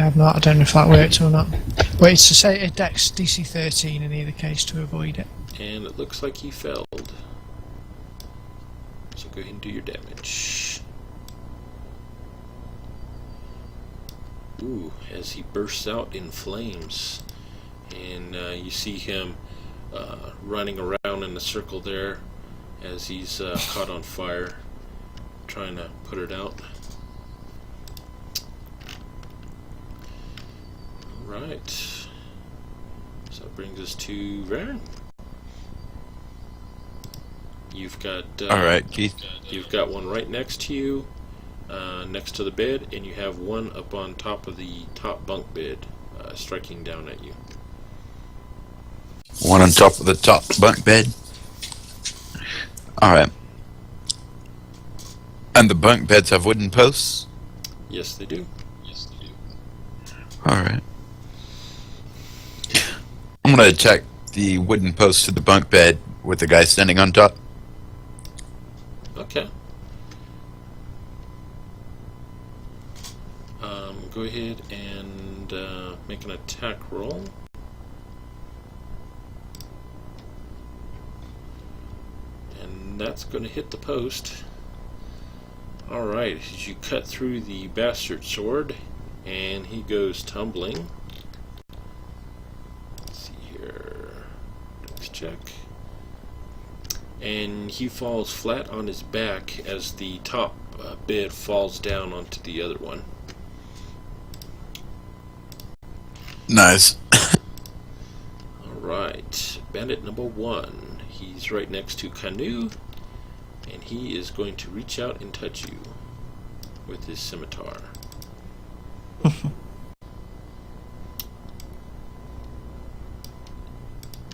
I've not. I don't know if that worked or not. But it's to say a Dex DC 13 in either case to avoid it. And it looks like he failed. So go ahead and do your damage. Ooh, as he bursts out in flames. And you see him running around in a circle there as he's caught on fire, trying to put it out. Right. So that brings us to Varen. You've got All right, Keith. You've got one right next to you, next to the bed, and you have one up on top of the top bunk bed, striking down at you. One on top of the top bunk bed. All right. And the bunk beds have wooden posts? Yes, they do. All right. I'm going to attack the wooden post to the bunk bed with the guy standing on top. Okay. Go ahead and make an attack roll. And that's going to hit the post. Alright, as you cut through the bastard sword, and he goes tumbling. Let's see here. Let's check. And he falls flat on his back as the top bed falls down onto the other one. Nice. Alright, bandit number 1. He's right next to Canoe, and he is going to reach out and touch you with his scimitar.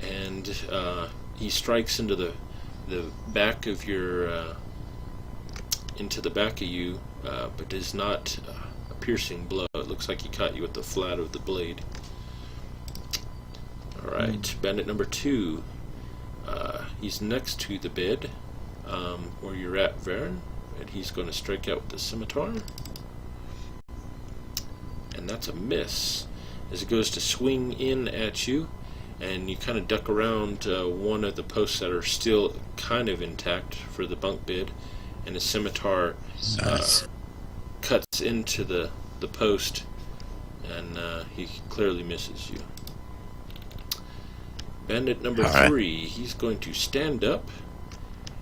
And he strikes into the back of your into the back of you, but is not a piercing blow. It looks like he caught you with the flat of the blade. Alright, bandit number 2. He's next to the bed where you're at, Varen, And he's going to strike out with the scimitar. And that's a miss. As it goes to swing in at you, and you kind of duck around one of the posts that are still kind of intact for the bunk bed, and the scimitar cuts into the post, and he clearly misses you. Bandit number 3, he's going to stand up,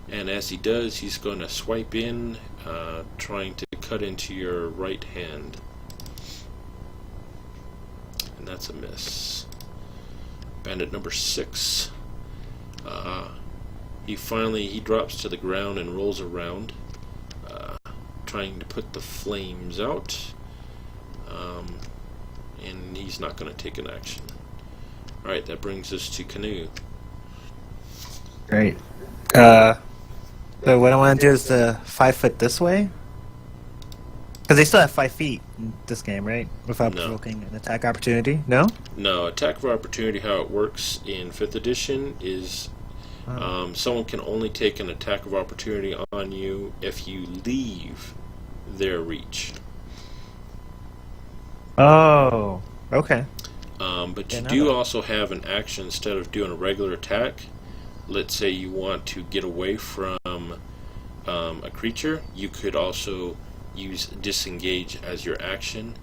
and as he does, he's going to swipe in, trying to cut into your right hand. And that's a miss. Bandit number 6, he drops to the ground and rolls around, trying to put the flames out, and he's not going to take an action. Alright, that brings us to Canoe. Great. So what I want to do is the 5 foot this way, because they still have 5 feet in this game, right? Without provoking an attack opportunity. No. No, attack of opportunity. How it works in 5th edition is someone can only take an attack of opportunity on you if you leave their reach. Oh, okay. But you do also have an action instead of doing a regular attack. Let's say you want to get away from a creature, you could also use disengage as your action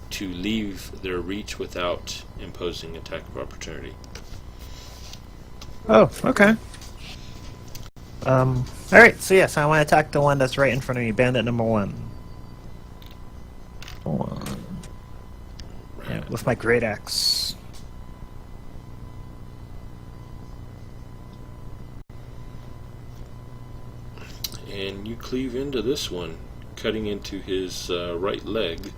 to leave their reach without imposing attack of opportunity. Oh, okay. Alright, so yes, I want to attack the one that's right in front of me, bandit number 1. Yeah, with my great axe. And you cleave into this one, cutting into his right leg.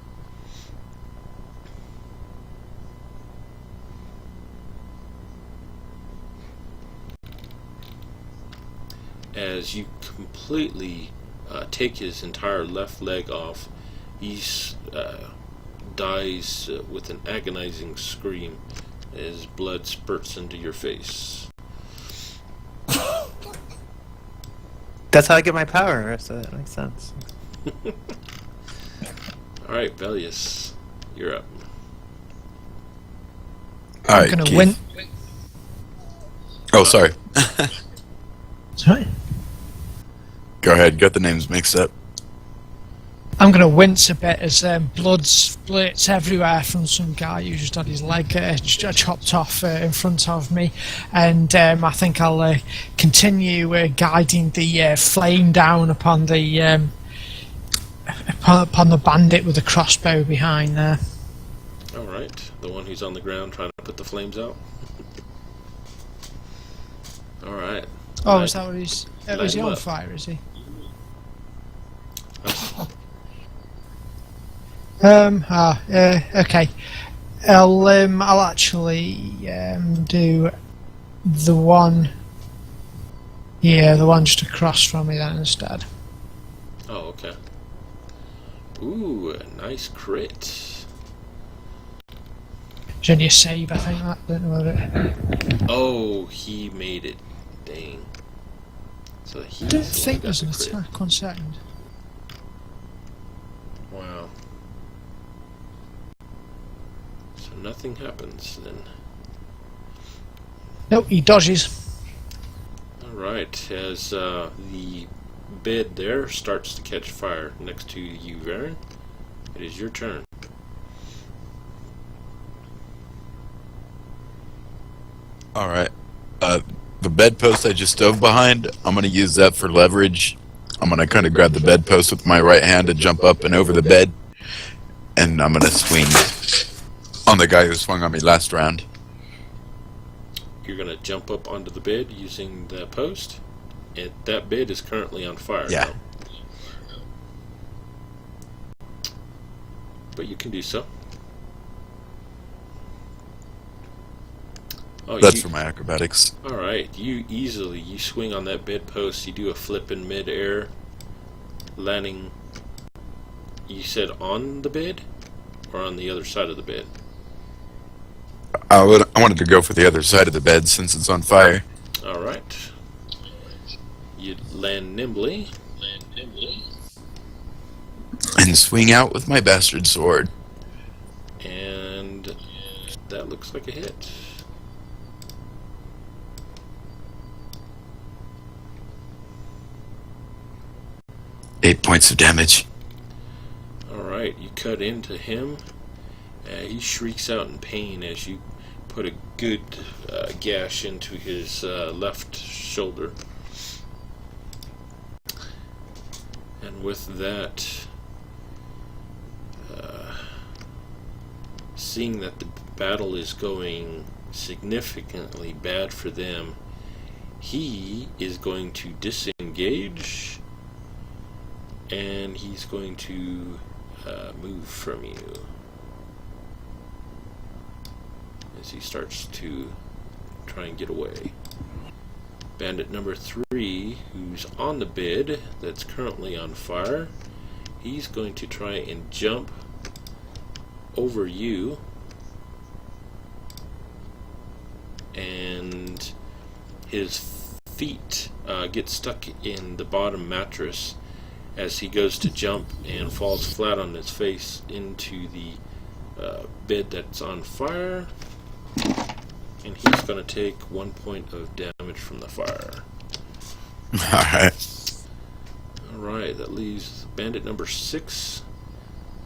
As you completely take his entire left leg off, he dies with an agonizing scream as blood spurts into your face. That's how I get my power, so that makes sense. Alright, Velius, you're up. Alright, I'm gonna Keith. win. Oh, sorry. Sorry. Go ahead, got the names mixed up. I'm going to wince a bit as blood splits everywhere from some guy who just had his leg chopped off in front of me, and I think I'll continue guiding the flame down upon the bandit with the crossbow behind there. Alright, the one who's on the ground trying to put the flames out. Alright. Oh, is that what he's... is he on up. fire, is he? Okay. I'll actually do the one. Yeah, the one just across from me then instead. Oh, okay. Ooh, a nice crit. It's only a save, I think. That don't know it. Oh, he made it. Dang. So he. I don't think there's an attack on second. Wow. So nothing happens then. Nope, he dodges. Alright, as the bed there starts to catch fire next to you, Varen, it is your turn. Alright. The bedpost I just dove behind, I'm going to use that for leverage. I'm going to kind of grab the bedpost with my right hand and jump up and over the bed. And I'm going to swing on the guy who swung on me last round. You're going to jump up onto the bed using the post, and that bed is currently on fire. Yeah. Now. But you can do so. Oh, That's for my acrobatics. Alright, you swing on that bedpost, you do a flip in mid-air, landing, you said on the bed, or on the other side of the bed? I wanted to go for the other side of the bed since it's on fire. Alright. You land nimbly, and swing out with my bastard sword. And that looks like a hit. Eight points of damage. Alright, you cut into him. He shrieks out in pain as you put a good gash into his left shoulder. And with that, seeing that the battle is going significantly bad for them, he is going to disengage, and he's going to move from you as he starts to try and get away. Bandit number 3, who's on the bed that's currently on fire, he's going to try and jump over you, and his feet get stuck in the bottom mattress as he goes to jump and falls flat on his face into the bed that's on fire, and he's going to take 1 point of damage from the fire. Alright, that leaves bandit number 6.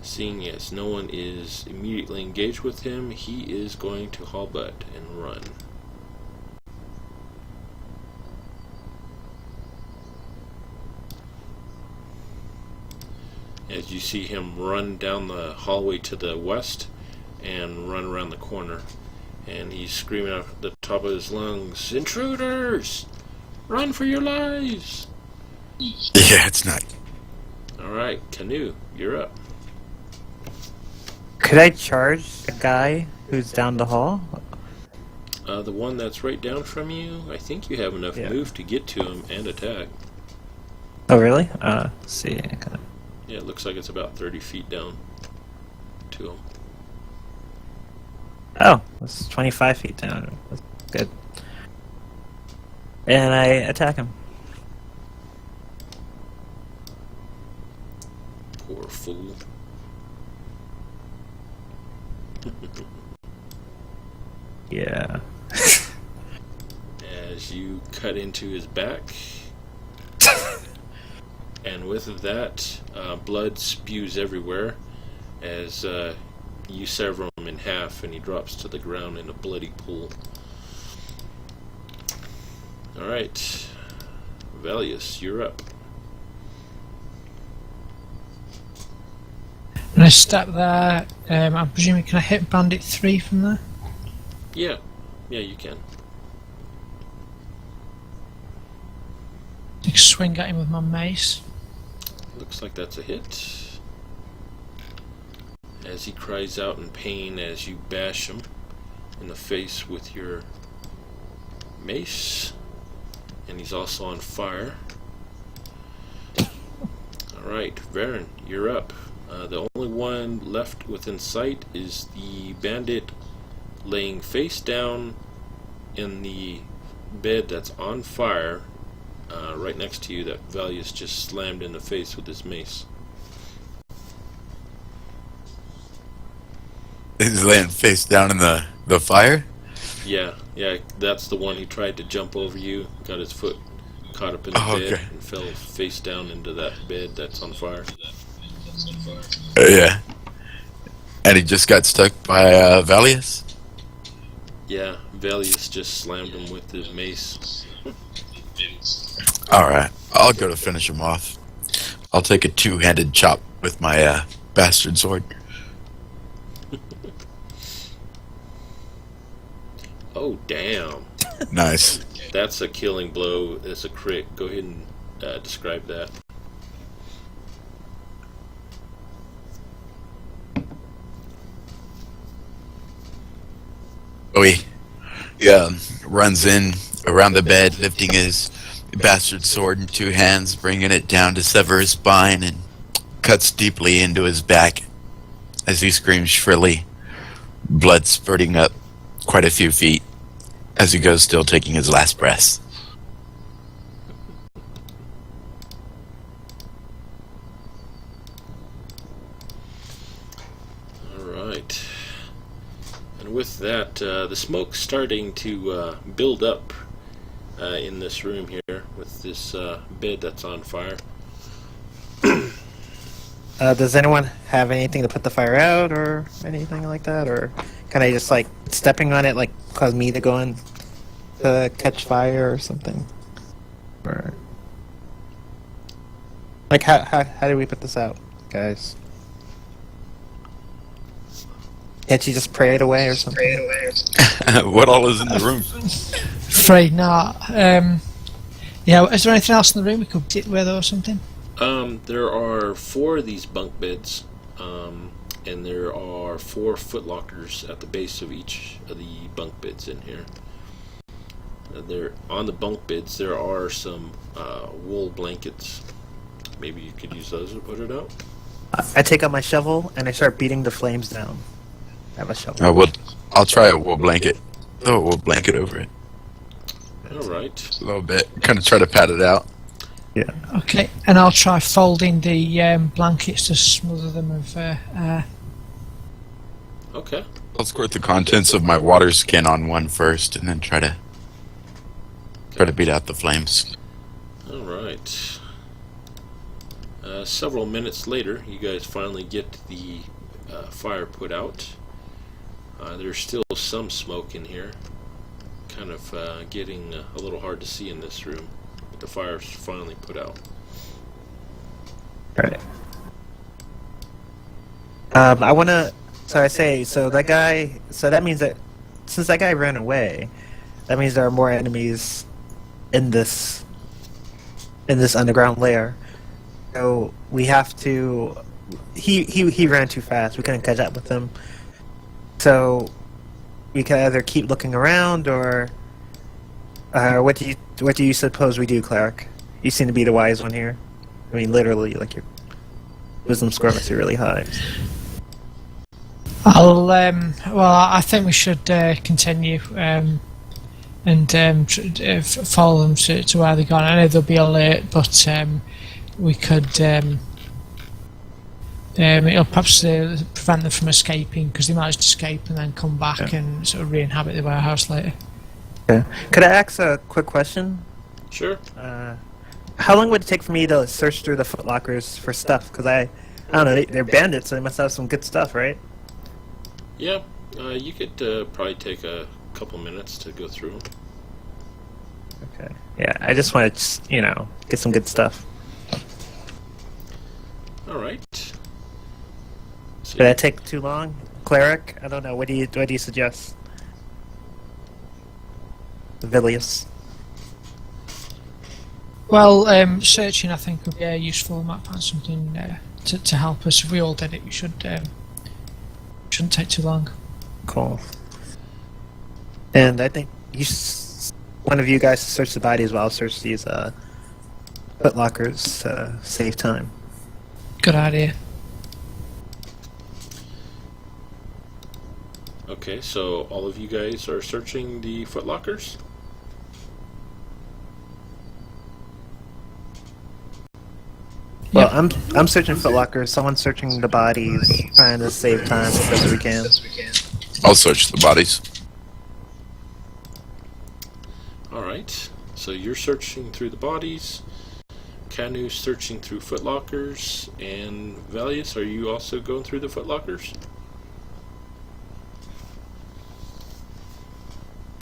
Seeing as no one is immediately engaged with him, he is going to haul butt and run. As you see him run down the hallway to the west and run around the corner, and he's screaming out at the top of his lungs, "Intruders! Run for your lives!" Yeah, it's night. Alright, Canoe, you're up. Could I charge the guy who's down the hall? The one that's right down from you, I think you have enough move to get to him and attack. Oh, really? Let's see. Yeah, it looks like it's about 30 feet down to him. Oh, it's 25 feet down. That's good. And I attack him. Poor fool. Yeah. As you cut into his back, and with that, blood spews everywhere as you sever him in half, and he drops to the ground in a bloody pool. Alright, Valius, you're up. When I step there, I'm presuming, can I hit Bandit 3 from there? Yeah, you can. Big swing at him with my mace. Looks like that's a hit. As he cries out in pain as you bash him in the face with your mace. And he's also on fire. Alright, Varen, you're up. The only one left within sight is the bandit laying face down in the bed that's on fire, right next to you, that Valius just slammed in the face with his mace. He's laying face down in the fire? Yeah, that's the one. He tried to jump over you, got his foot caught up in the bed, and fell face down into that bed that's on fire. Yeah. And he just got stuck by Valius? Yeah, Valius just slammed him with his mace. Alright, I'll go to finish him off. I'll take a two-handed chop with my bastard sword. Oh, damn. Nice. That's a killing blow. It's a crit. Go ahead and describe that. Oh, he runs in around the bed, lifting his bastard sword in two hands, bringing it down to sever his spine, and cuts deeply into his back as he screams shrilly, blood spurting up quite a few feet as he goes, still taking his last breaths. And with that, the smoke's starting to build up in this room here with this bed that's on fire. Does anyone have anything to put the fire out or anything like that? Or can I just, like, stepping on it, like, cause me to go in to catch fire or something? Or... Like, how do we put this out, guys? Can't you just pray it away or something? What all is in the room? Afraid not. Yeah, is there anything else in the room we could sit with or something? There are 4 of these bunk beds, and there are 4 footlockers at the base of each of the bunk beds in here. There, on the bunk beds, there are some wool blankets. Maybe you could use those to put it out. I take out my shovel and I start beating the flames down. I have a shovel. I'll try a wool blanket. Throw a wool blanket over it. Alright. A little bit. Kind of try to pat it out. Yeah. Okay, and I'll try folding the blankets to smother them with air. Okay. I'll squirt the contents of my water skin on one first, and then try to beat out the flames. Alright. Several minutes later, you guys finally get the fire put out. There's still some smoke in here. Kind of getting a little hard to see in this room. But the fire's finally put out. Alright. I wanna... So that guy... So that means that... Since that guy ran away, that means there are more enemies in this underground lair. So we have to... He ran too fast. We couldn't catch up with him. So we can either keep looking around, or what do you suppose we do, Cleric? You seem to be the wise one here. I mean, literally, like, your wisdom score must be really high. Well, I think we should continue and follow them to where they're gone. I know they'll be alert, but we could. It'll perhaps prevent them from escaping, because they might just escape and then come back and sort of re-inhabit the warehouse later. Okay. Could I ask a quick question? Sure. How long would it take for me to search through the footlockers for stuff? Because I don't know, they're bandits, so they must have some good stuff, right? Yeah, you could probably take a couple minutes to go through them. Okay. Yeah, I just want to, get some good stuff. Alright. Did that take too long? Cleric? I don't know. What do you suggest? Vilius. Well, searching I think would be useful. We might find something to help us. If we all did it, we shouldn't take too long. Cool. And I think one of you guys search the bodies while I'll search these footlockers to save time. Good idea. Okay, so all of you guys are searching the footlockers? Well, I'm searching footlockers. Someone's searching the bodies, trying to save time as best we can. I'll search the bodies. Alright, so you're searching through the bodies. Canu's searching through footlockers, and Valius, are you also going through the footlockers?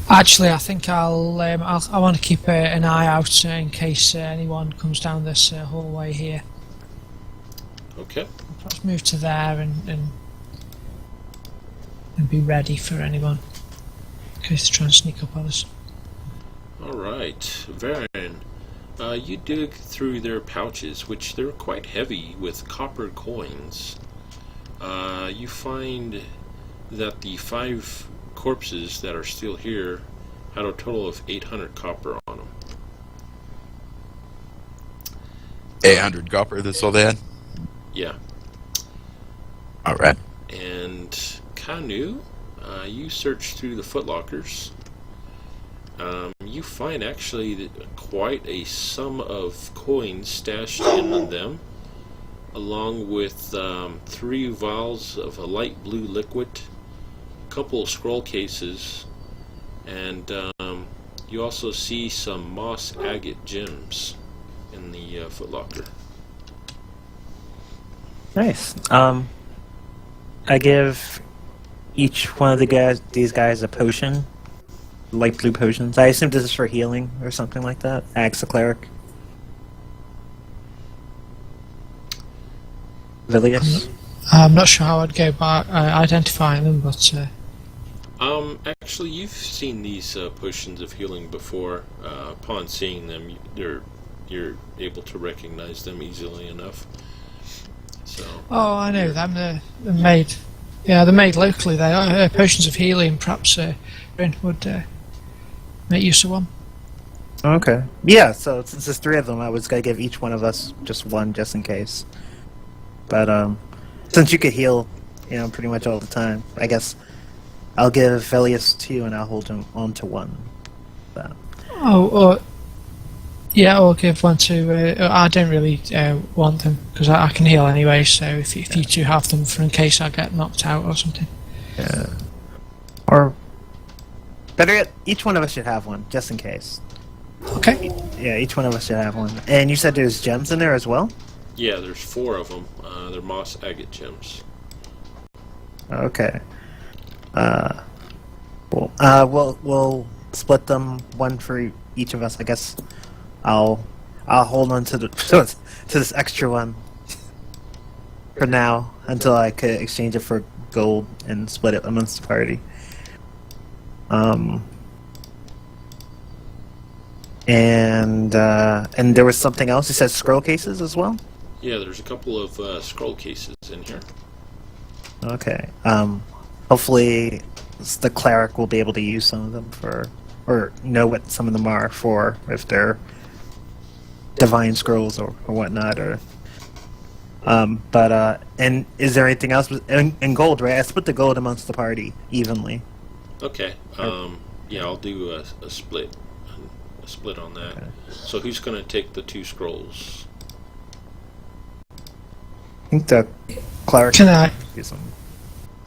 Actually, I think I want to keep an eye out in case anyone comes down this hallway here. Okay. Perhaps move to there and be ready for anyone in case they try and sneak up on us. Alright, Varen. You dig through their pouches, which they're quite heavy with copper coins. You find that the 5 corpses that are still here had a total of 800 copper on them. 800 copper, that's all they had? Yeah. Alright. And Canu, you search through the footlockers. You find actually that quite a sum of coins stashed in them, along with 3 vials of a light blue liquid, couple of scroll cases, and you also see some moss agate gems in the footlocker. Nice. I give each one of these guys a potion, light blue potions. I assume this is for healing or something like that. Axe the cleric. Vilius. I'm not sure how I'd go about identifying them, but Actually, you've seen these potions of healing before. Upon seeing them, you're able to recognize them easily enough. So. oh, I know them. They're made. Yeah, they're made locally. They are potions of healing. Perhaps Bryn would make use of one. Okay. Yeah. So since there's 3 of them, I was gonna give each one of us just one, just in case. But since you could heal, pretty much all the time, I guess I'll give Velius 2 and I'll hold him on to 1. But, Or give one to. I don't really want them because I can heal anyway. So if you two have them for in case I get knocked out or something. yeah. Or better yet, each one of us should have one, just in case. Okay. Yeah, each one of us should have one. And you said there's gems in there as well? Yeah, there's 4 of them. They're moss agate gems. Okay. Cool. We'll split them, one for each of us. I guess I'll hold on to to this extra one for now until I could exchange it for gold and split it amongst the party. And there was something else. You said scroll cases as well? Yeah, there's a couple of scroll cases in here. Okay. Hopefully the cleric will be able to use some of them or know what some of them are for, if they're divine scrolls or whatnot, or and is there anything else in gold, right? I split the gold amongst the party evenly. Okay. Yeah, I'll do a split on that. Okay. So who's going to take the 2 scrolls? I think the cleric Can I use them.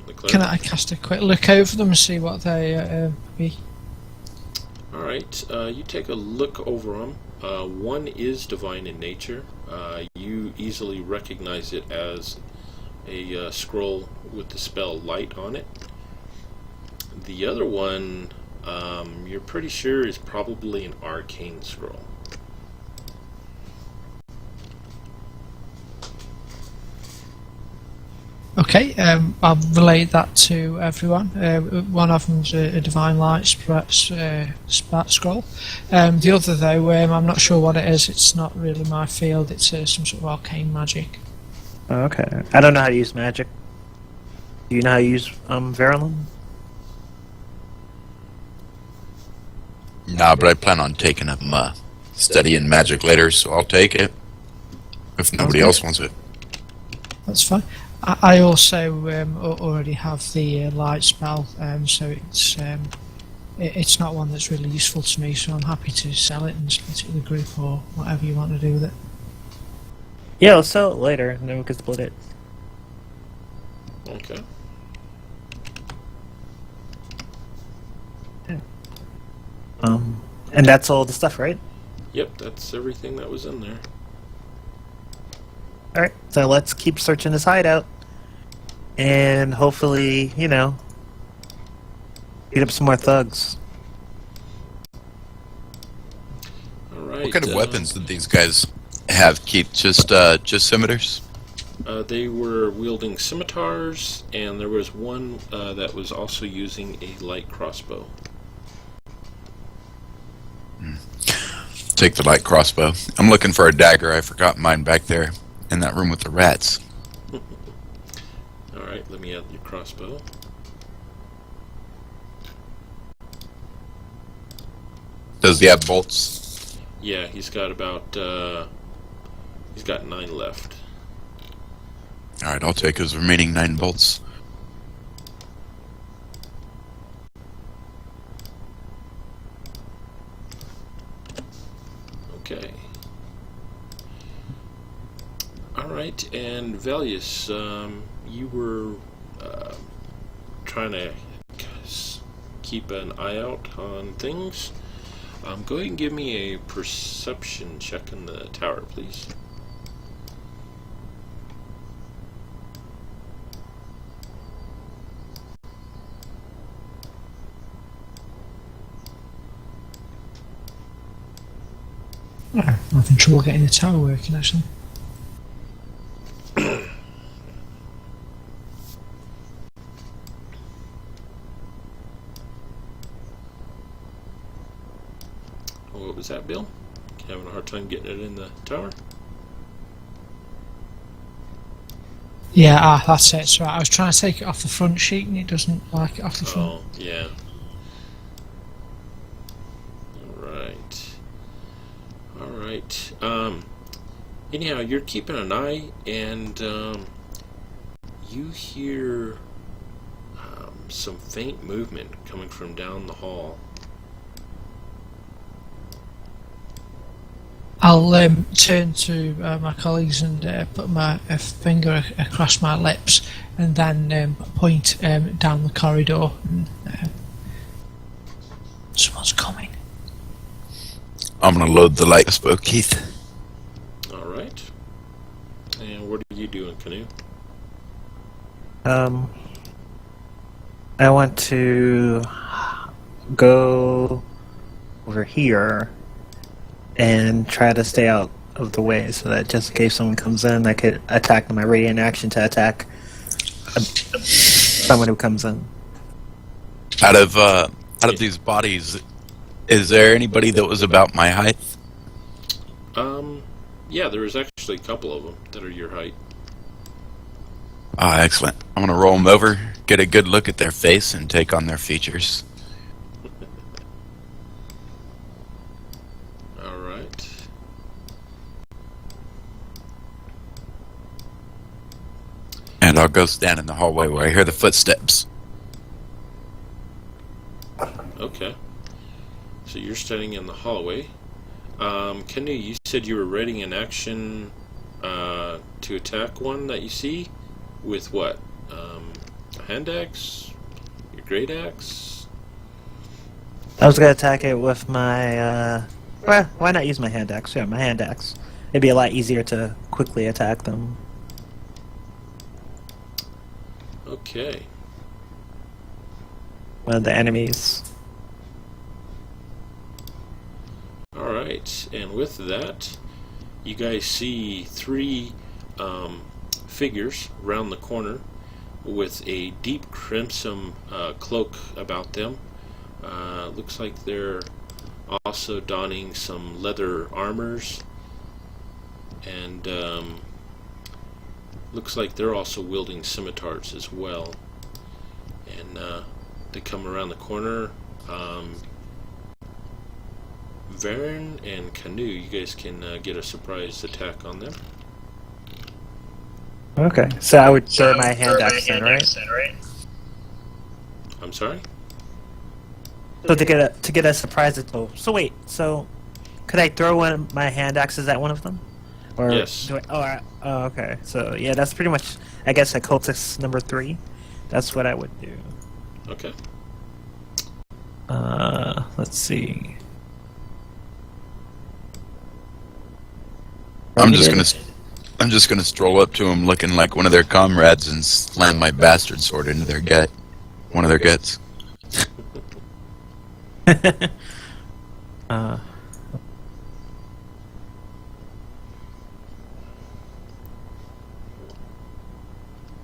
The cleric? can I cast a quick look over them and see what they be? All right. You take a look over them. One is divine in nature. You easily recognize it as a scroll with the spell light on it. The other one, you're pretty sure is probably an arcane scroll. Okay, I'll relay that to everyone. One of them's a divine light spat scroll. The other, though, I'm not sure what it is. It's not really my field. It's some sort of arcane magic. Okay. I don't know how to use magic. Do you know how to use Verilyn? Nah, but I plan on taking up studying magic later, so I'll take it. If nobody else wants it. That's fine. I also already have the light spell, so it's not one that's really useful to me. So I'm happy to sell it and split it with the group or whatever you want to do with it. Yeah, let's sell it later, and then we can split it. Okay. And that's all the stuff, right? Yep, that's everything that was in there. Alright, so let's keep searching this hideout. And hopefully, beat up some more thugs. All right. What kind of weapons did these guys have, Keith? Just scimitars? They were wielding scimitars, and there was one that was also using a light crossbow. Take the light crossbow. I'm looking for a dagger. I forgot mine back there in that room with the rats. Alright, let me add your crossbow. Does he have bolts? Yeah, he's got about, he's got 9 left. Alright, I'll take his remaining 9 bolts. Okay. Alright, and Velius, you were trying to keep an eye out on things. Go ahead and give me a perception check in the tower, please. I'm having trouble getting the tower working, actually. What was that, Bill? Having a hard time getting it in the tower? Yeah, that's it. It's right. I was trying to take it off the front sheet and it doesn't like it off the front. Oh, yeah. Alright. Alright. Anyhow, you're keeping an eye, and you hear some faint movement coming from down the hall. I'll turn to my colleagues and put my finger across my lips and then point down the corridor. And, someone's coming. I'm gonna load the light. Spoke Keith. Alright. And what are you doing, Canoe? I want to go over here and try to stay out of the way so that just in case someone comes in, I could attack them. My radiant action to attack someone who comes in. Out of these bodies, is there anybody that was about my height? Yeah, there is actually a couple of them that are your height. Ah, excellent. I'm gonna roll them over, get a good look at their face, and take on their features. Alright. And I'll go stand in the hallway where I hear the footsteps. Okay. So you're standing in the hallway. Canoe, you said you were readying an action to attack one that you see with what? A hand axe? Your great axe? I was gonna attack it with my. Well, why not use my hand axe? Yeah, my hand axe. It'd be a lot easier to quickly attack them. Okay. One of the enemies. Alright, and with that, you guys see three figures round the corner with a deep crimson cloak about them. Looks like they're also donning some leather armors, and looks like they're also wielding scimitars as well. And they come around the corner. Varen and Canoe, you guys can get a surprise attack on them. Okay, so I would throw my hand axe then, right? I'm sorry? So to get a surprise attack. So wait, so could I throw one of my hand axes at one of them? Or Yes. do I, okay. So yeah, that's pretty much, I guess, occultist number 3. That's what I would do. Okay. Let's see. I'm just gonna stroll up to them looking like one of their comrades and slam my bastard sword into their gut. One of their guts.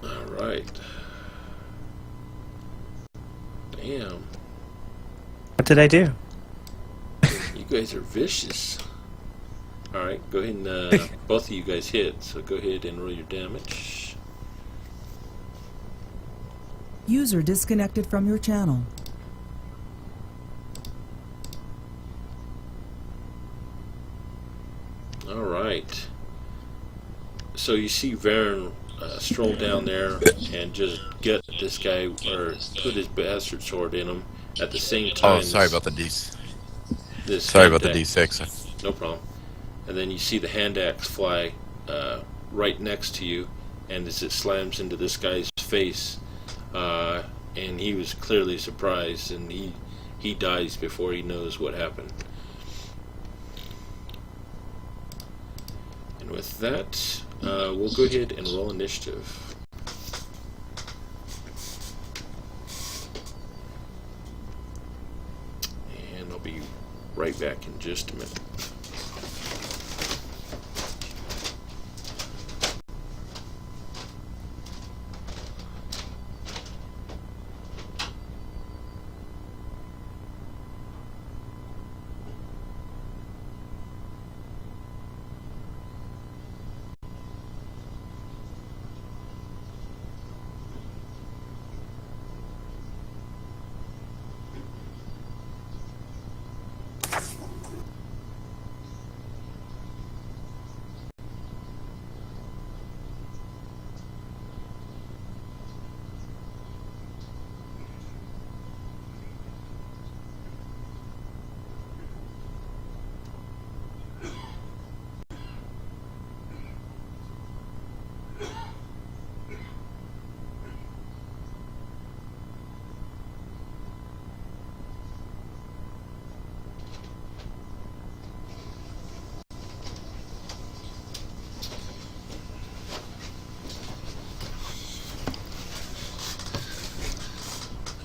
Alright. Damn. What did I do? You guys are vicious. Alright, go ahead and both of you guys hit, so go ahead and roll your damage. User disconnected from your channel. Alright. So you see Varen stroll down there and just get this guy, or put his bastard sword in him at the same time. Oh, sorry about the D6. This Sorry about the hand axe- D6. No problem. And then you see the hand axe fly right next to you, and as it slams into this guy's face, and he was clearly surprised, and he dies before he knows what happened. And with that, we'll go ahead and roll initiative. And I'll be right back in just a minute.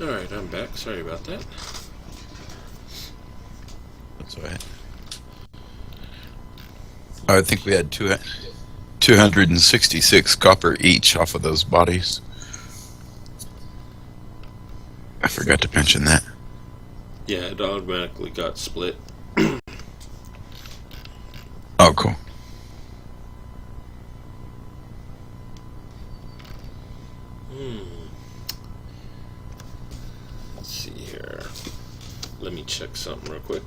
Alright, I'm back. Sorry about that. That's alright. I think we had 266 copper each off of those bodies. I forgot to mention that. Yeah, it automatically got split. Oh, cool. Let's see here. Let me check something real quick.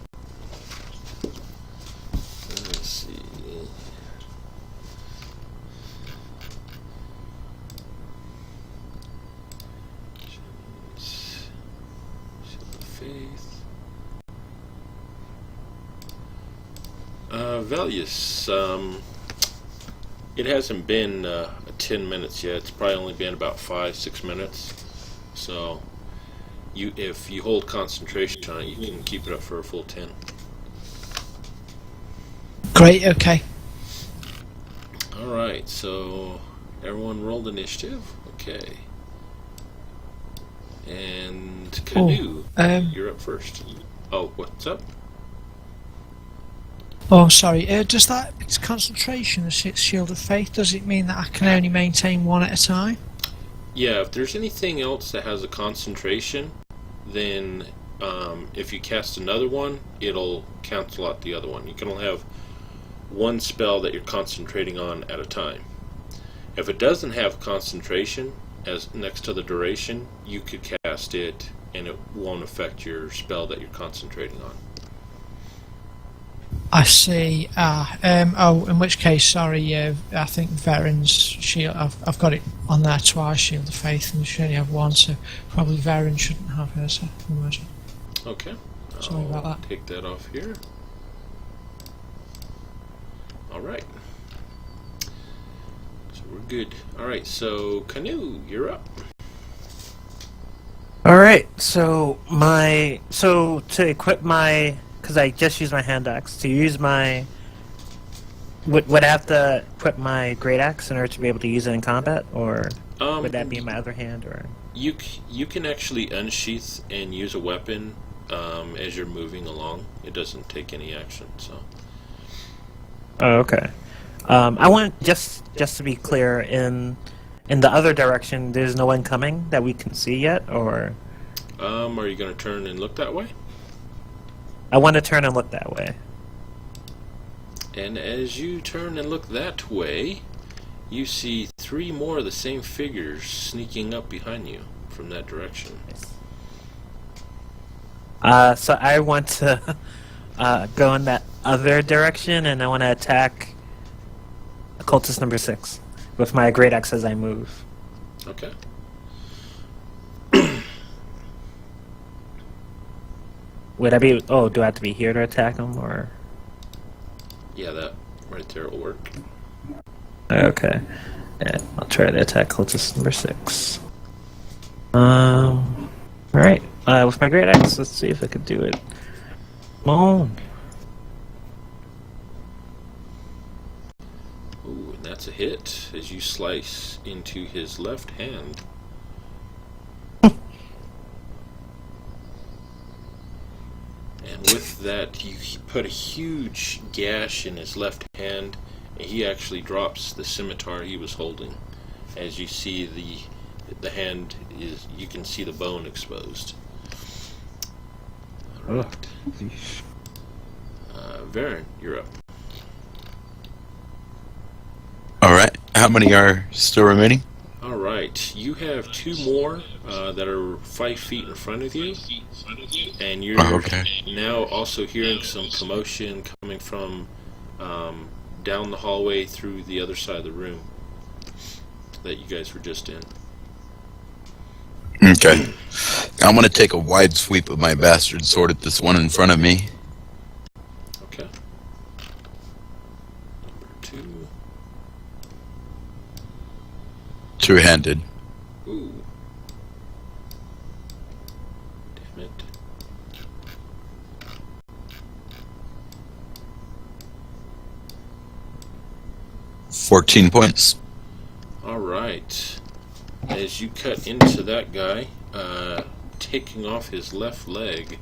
Let's see. Shield of Faith. Valius, it hasn't been 10 minutes yet. It's probably only been about 5-6 minutes. So, if you hold concentration on it, you can keep it up for a full 10. Great, okay. Alright, so everyone rolled initiative. Okay. And Canoe, you're up first. Oh, what's up? Oh, sorry. Does that concentration, the Shield of Faith, does it mean that I can only maintain one at a time? Yeah, if there's anything else that has a concentration, then if you cast another one, it'll cancel out the other one. You can only have one spell that you're concentrating on at a time. If it doesn't have concentration as next to the duration, you could cast it and it won't affect your spell that you're concentrating on. I see. In which case, sorry, I think Veren's shield, I've got it on there twice, Shield of Faith, and you should only have one, so probably Veren shouldn't have hers, I imagine. Okay. Sorry about that. Take that off here. Alright. So we're good. Alright, so Canoe, you're up. Alright, so to equip my, because I just used my hand axe, to use my, would I have to equip my great axe in order to be able to use it in combat, or would that be in my other hand, or? You can actually unsheath and use a weapon as you're moving along. It doesn't take any action, so. Oh, okay. I want just to be clear, in the other direction, there's no one coming that we can see yet, or? Are you going to turn and look that way? I want to turn and look that way. And as you turn and look that way, you see 3 more of the same figures sneaking up behind you from that direction. So I want to go in that other direction, and I want to attack Cultist number 6 with my great axe as I move. Okay. Would I be? Oh, do I have to be here to attack him, or? Yeah, that right there will work. Okay. Yeah, I'll try to attack Cultist number 6. Alright. With my great axe, let's see if I could do it. Come on. Ooh, and that's a hit as you slice into his left hand. And with that, you put a huge gash in his left hand, and he actually drops the scimitar he was holding. As you see the hand is, you can see the bone exposed. All right. Varen, you're up. Alright, how many are still remaining? Alright, you have two more that are 5 feet in front of you, and you're now also hearing some commotion coming from down the hallway through the other side of the room that you guys were just in. Okay. I'm gonna take a wide sweep of my bastard sword at this one in front of me. Okay. Number 2. Two-handed. Ooh. Damn it. $14 points. Alright. As you cut into that guy, taking off his left leg,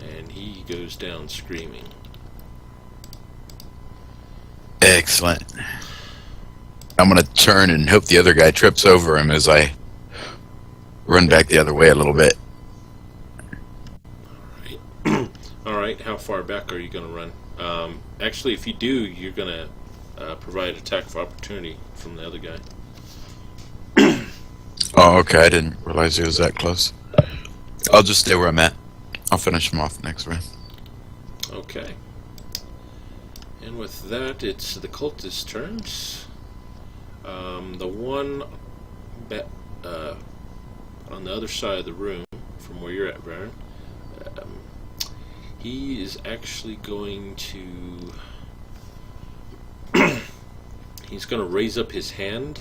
and he goes down screaming. Excellent. I'm gonna turn and hope the other guy trips over him as I run back the other way a little bit. Alright. Alright, how far back are you going to run? Actually, if you do, you're going to provide attack of opportunity from the other guy. Oh, okay, I didn't realize he was that close. I'll just stay where I'm at. I'll finish him off next round. Okay. And with that, it's the cultist turns. The one on the other side of the room, from where you're at, Varen, he is actually going to... he's going to raise up his hand,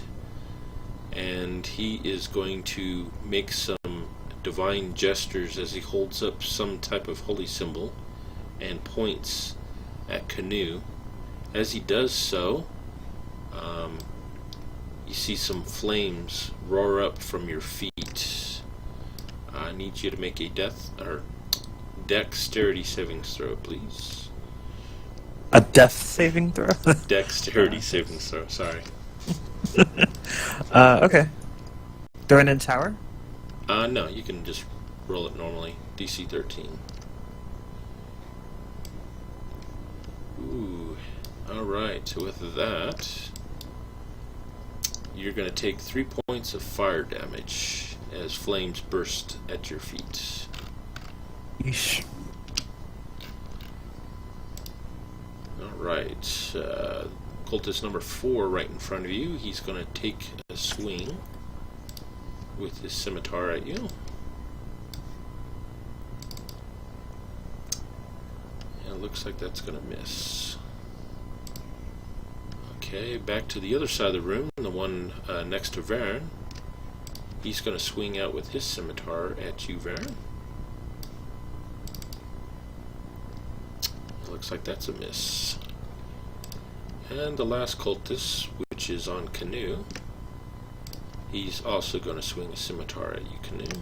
and he is going to make some divine gestures as he holds up some type of holy symbol and points at Canoe. As he does so, you see some flames roar up from your feet. I need you to make a dexterity savings throw, please. A death saving throw? Dexterity saving throw, sorry. Okay. Do it in tower? No, you can just roll it normally. DC 13. Ooh. Alright, so with that, you're going to take 3 points of fire damage as flames burst at your feet. Yeesh. Alright, cultist number 4 right in front of you. He's going to take a swing with his scimitar at you. And it looks like that's going to miss. Okay, back to the other side of the room, the one next to Varen. He's going to swing out with his scimitar at you, Varen. Looks like that's a miss. And the last cultist, which is on Canoe, he's also going to swing a scimitar at you, Canoe.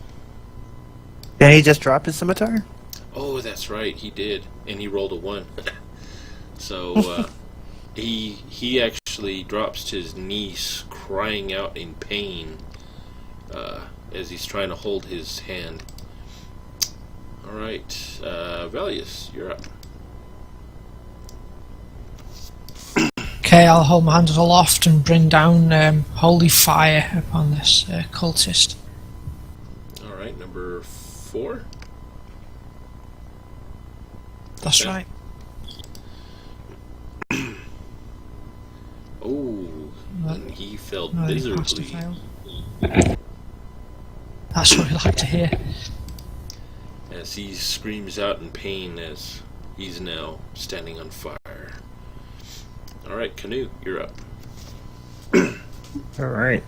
Can he just drop his scimitar? Oh, that's right, he did. And he rolled a 1. So, he actually drops to his knees, crying out in pain as he's trying to hold his hand. Alright, Valius, you're up. Okay, I'll hold my hands aloft and bring down holy fire upon this cultist. Alright, number 4. That's Okay. right. Oh, and he fell No, he passed or miserably. failed. That's what we like to hear. As he screams out in pain as he's now standing on fire. Alright, Canoe, you're up. All right.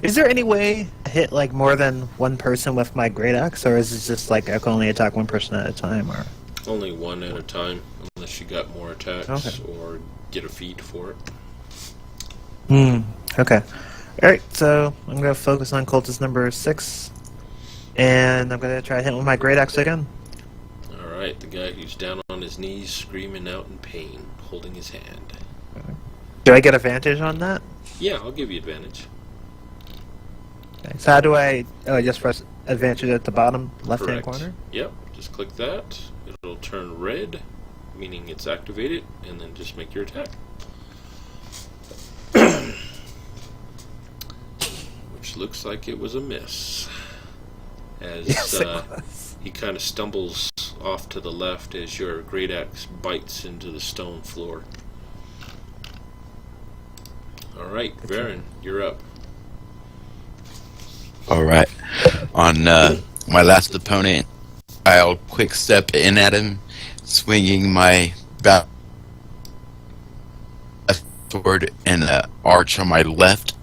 Is there any way to hit like more than one person with my great axe, or is it just like I can only attack one person at a time? Or Only one at a time, unless you got more attacks Okay. or get a feat for it. Okay. All right. So I'm gonna focus on cultist number 6, and I'm gonna try to hit with my great axe again. Alright, the guy who's down on his knees, screaming out in pain, holding his hand. Do I get advantage on that? Yeah, I'll give you advantage. Okay. So how do I? Oh, I just press advantage at the bottom left-hand Correct. corner. Yep, just click that. It'll turn red, meaning it's activated, and then just make your attack. Which looks like it was a miss. As Yes, it was. he kind of stumbles off to the left as your great axe bites into the stone floor. Alright, Varen, you're up. Alright. On my last opponent, I'll quick step in at him, swinging my sword and arch on my left,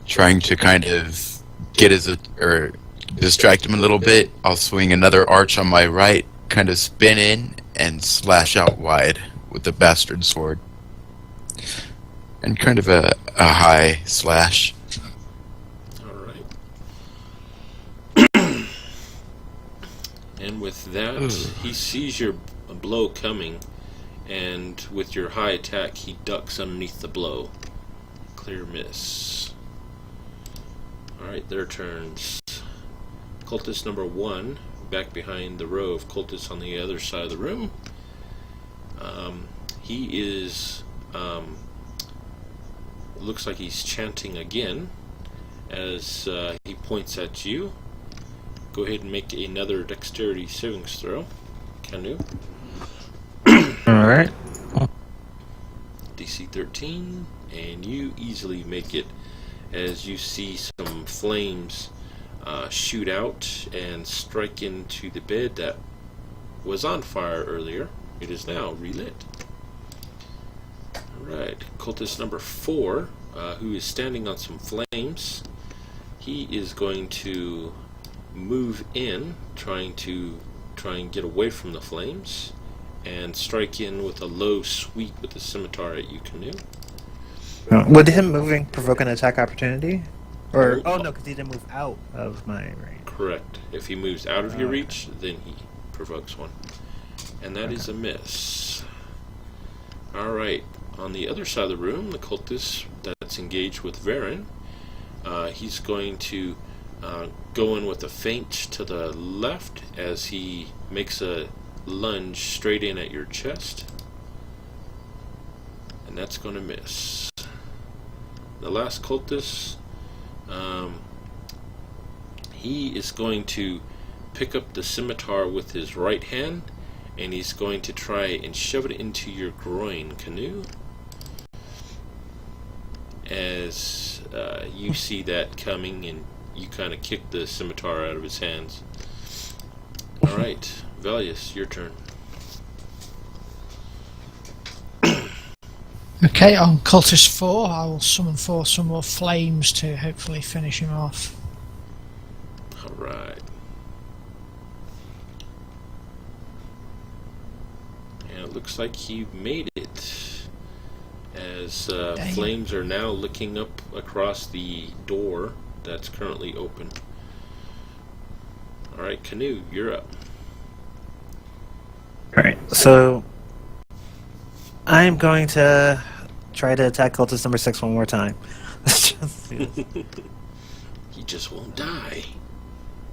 trying to kind of get or distract him a little bit. I'll swing another arch on my right, kind of spin in and slash out wide with the bastard sword. And kind of a high slash. Alright. And with that, he sees your blow coming, and with your high attack, he ducks underneath the blow. Clear miss. Alright, their turns. Cultist number 1, back behind the row of cultists on the other side of the room. He is... looks like he's chanting again as he points at you. Go ahead and make another dexterity savings throw. Canu. Alright. DC 13, and you easily make it as you see some flames shoot out and strike into the bed that was on fire earlier. It is now relit. Alright, cultist number 4, who is standing on some flames. He is going to move in, trying and get away from the flames, and strike in with a low sweep with the scimitar at you, Canoe. Would him moving provoke an attack opportunity? Or no, because he didn't move out of my range. Correct. If he moves out of your reach, then he provokes one. And that is a miss. Alright, on the other side of the room, the cultist that's engaged with Varen, he's going to go in with a feint to the left as he makes a lunge straight in at your chest. And that's going to miss. The last cultist, he is going to pick up the scimitar with his right hand, and he's going to try and shove it into your groin, Canoe. As you see that coming, and you kind of kick the scimitar out of his hands. Alright, Valius, your turn. Okay, on Cultist 4, I will summon forth some more flames to hopefully finish him off. Alright. And it looks like he made it. As flames are now licking up across the door that's currently open. Alright, Canoe, you're up. Alright, so I'm going to try to attack cultist number 6 one more time. He just won't die.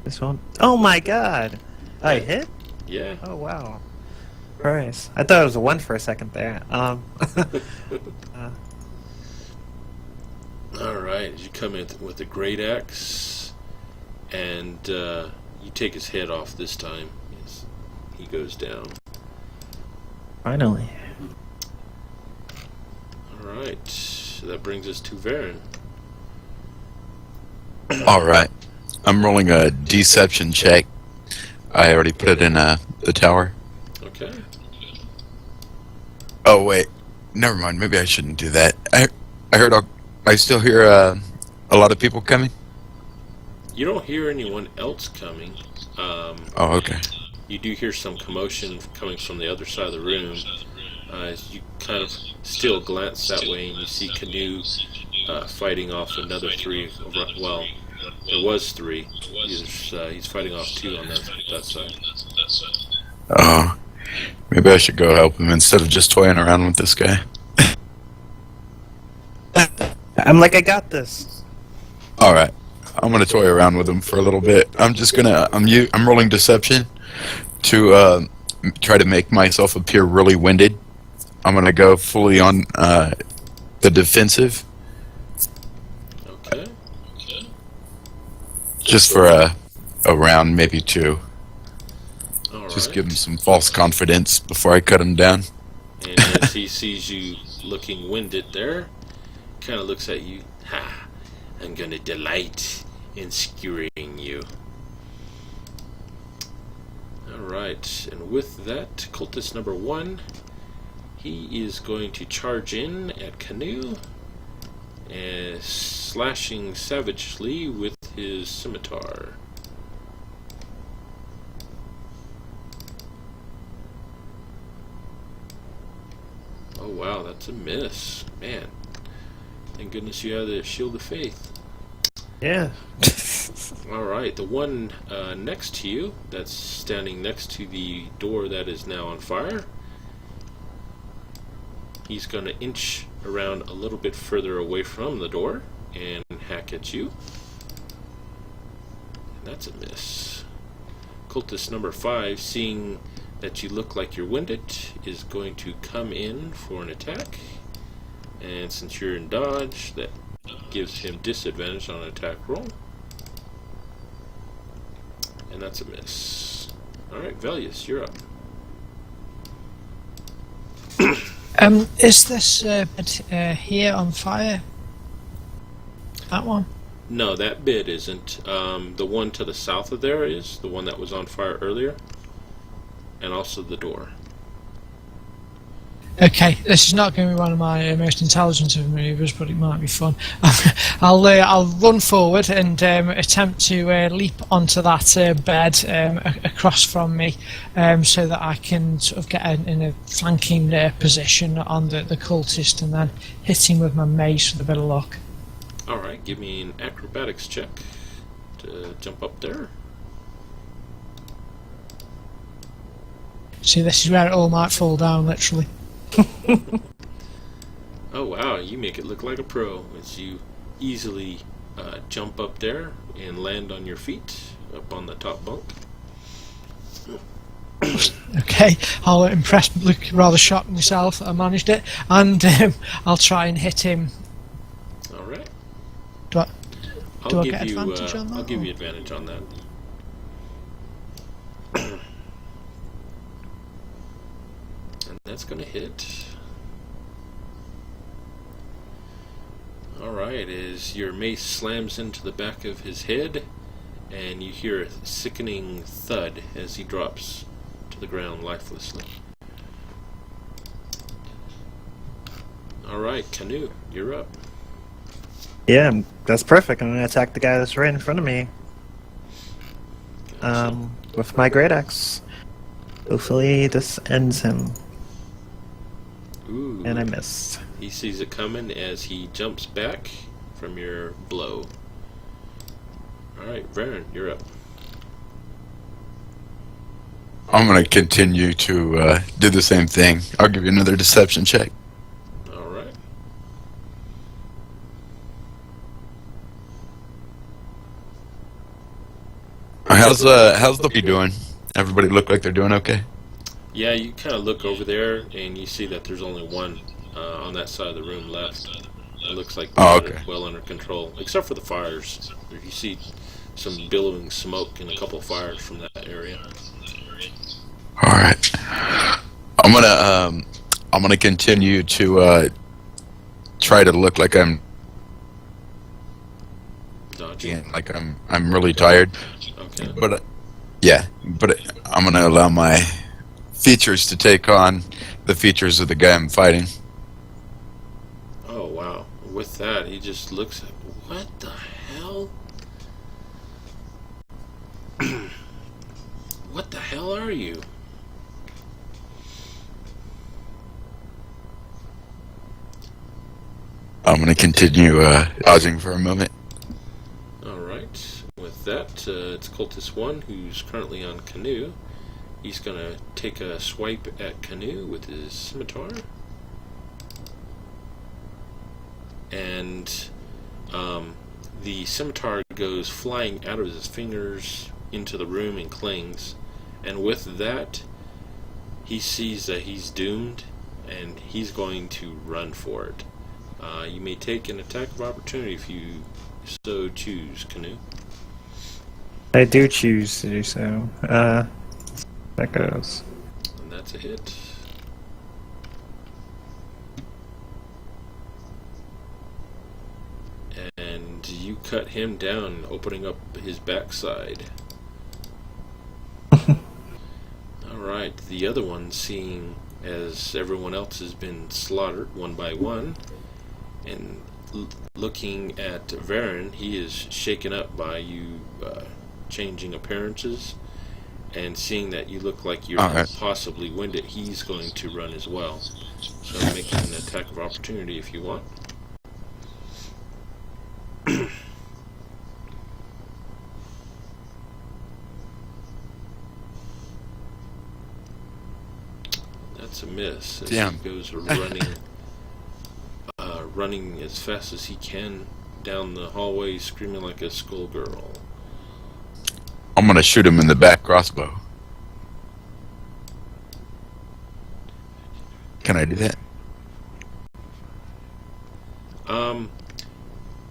This one. Oh my god! I hit? Yeah. Oh wow. Christ. I thought it was a 1 for a second there. Alright, you come in with a great axe, and you take his head off this time. Yes, he goes down. Finally. Alright, so that brings us to Varen. Alright. I'm rolling a deception check. I already put it in the tower. Okay. Oh, wait. Never mind. Maybe I shouldn't do that. I heard I still hear a lot of people coming. You don't hear anyone else coming. Oh, okay. You do hear some commotion coming from the other side of the room. As you kind of still glance that way, and you see Canoe fighting off another three. Well, there was three. He's fighting off two on that side. Oh, maybe I should go help him instead of just toying around with this guy. I'm like, I got this. All right, I'm gonna toy around with him for a little bit. I'm rolling deception to try to make myself appear really winded. I'm gonna go fully on the defensive. Okay. Just for a round, maybe two. All Just right. give him some false confidence before I cut him down. And as he sees you looking winded there, kind of looks at you. Ha! I'm gonna delight in skewering you. Alright, and with that, cultist number 1, he is going to charge in at Canoe, and slashing savagely with his scimitar. Oh wow, that's a miss. Man, thank goodness you have the Shield of Faith. Yeah. Alright, the one next to you, that's standing next to the door that is now on fire, he's going to inch around a little bit further away from the door and hack at you. And that's a miss. Cultist number 5, seeing that you look like you're winded, is going to come in for an attack. And since you're in dodge, that gives him disadvantage on an attack roll. And that's a miss. Alright, Velius, you're up. Is this bed here on fire? That one? No, that bit isn't. The one to the south of there is, the one that was on fire earlier. And also the door. Okay, this is not going to be one of my most intelligent of manoeuvres, but it might be fun. I'll run forward and attempt to leap onto that bed across from me, so that I can sort of get in a flanking position on the cultist, and then hit him with my mace with a bit of luck. Alright, give me an acrobatics check to jump up there. See, this is where it all might fall down, literally. Oh wow, you make it look like a pro as you easily jump up there and land on your feet up on the top bunk. Okay, I'll impress, look rather shocked myself that I managed it, and I'll try and hit him. Alright. Do I get advantage on that? I'll give you advantage on that. And that's gonna hit. Alright, as your mace slams into the back of his head, and you hear a sickening thud as he drops to the ground lifelessly. Alright, Canoe, you're up. Yeah, that's perfect. I'm going to attack the guy that's right in front of me. Gotcha. With my great axe. Hopefully this ends him. Ooh. And I missed. He sees it coming as he jumps back from your blow. Alright, Varen, you're up. I'm gonna continue to do the same thing. I'll give you another deception check. Alright. How's the party doing? Everybody look like they're doing okay? Yeah, you kind of look over there and you see that there's only one on that side of the room left. It looks like they're well under control, except for the fires. You see some billowing smoke and a couple of fires from that area. All right. I'm gonna continue to try to look like I'm Dodging. like I'm really tired. Okay. But I'm gonna allow my features to take on the features of the guy I'm fighting. Oh wow. with that, he just looks at, what the hell? What the hell are you? I'm going to continue dodging for a moment. Alright, with that, it's Cultist 1, who's currently on Canoe. He's going to take a swipe at Canoe with his scimitar. And the scimitar goes flying out of his fingers into the room and clings. And with that, he sees that he's doomed, and he's going to run for it. You may take an attack of opportunity if you so choose, Canoe. I do choose to do so. That goes. And that's a hit. And you cut him down, opening up his backside. Alright, the other one, seeing as everyone else has been slaughtered one by one, and looking at Varen, he is shaken up by you changing appearances, and seeing that you look like you're possibly winded, he's going to run as well. So make an attack of opportunity if you want. That's a miss as he goes running as fast as he can down the hallway, screaming like a schoolgirl. I'm going to shoot him in the back crossbow. Can I do that?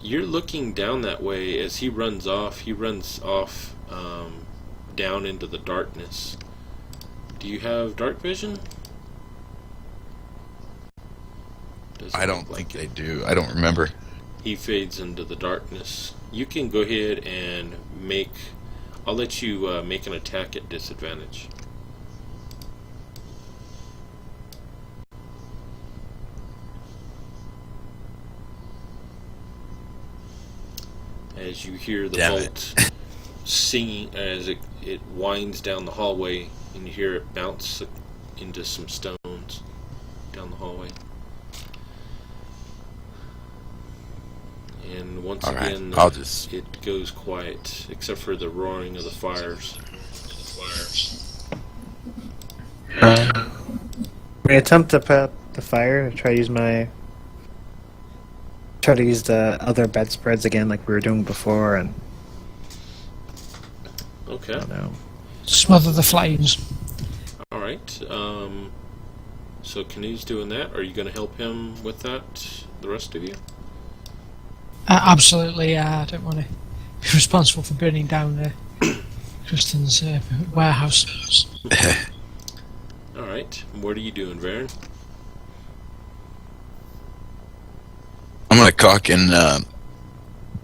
You're looking down that way as he runs off. He runs off down into the darkness. Do you have dark vision? I don't think I do. I don't remember. He fades into the darkness. You can go ahead and make... I'll let you make an attack at disadvantage. As you hear the bolt singing as it winds down the hallway, and you hear it bounce into some stones down the hallway. And once again, it goes quiet, except for the roaring of the fires. We attempt to put out the fire. Try to use the other bedspreads again, like we were doing before, and okay. I don't know. Smother the flames. All right. So Canoe's doing that. Are you going to help him with that? The rest of you? Absolutely. I don't want to be responsible for burning down Kristen's warehouse. All right. What are you doing, Varen? I'm going to cock and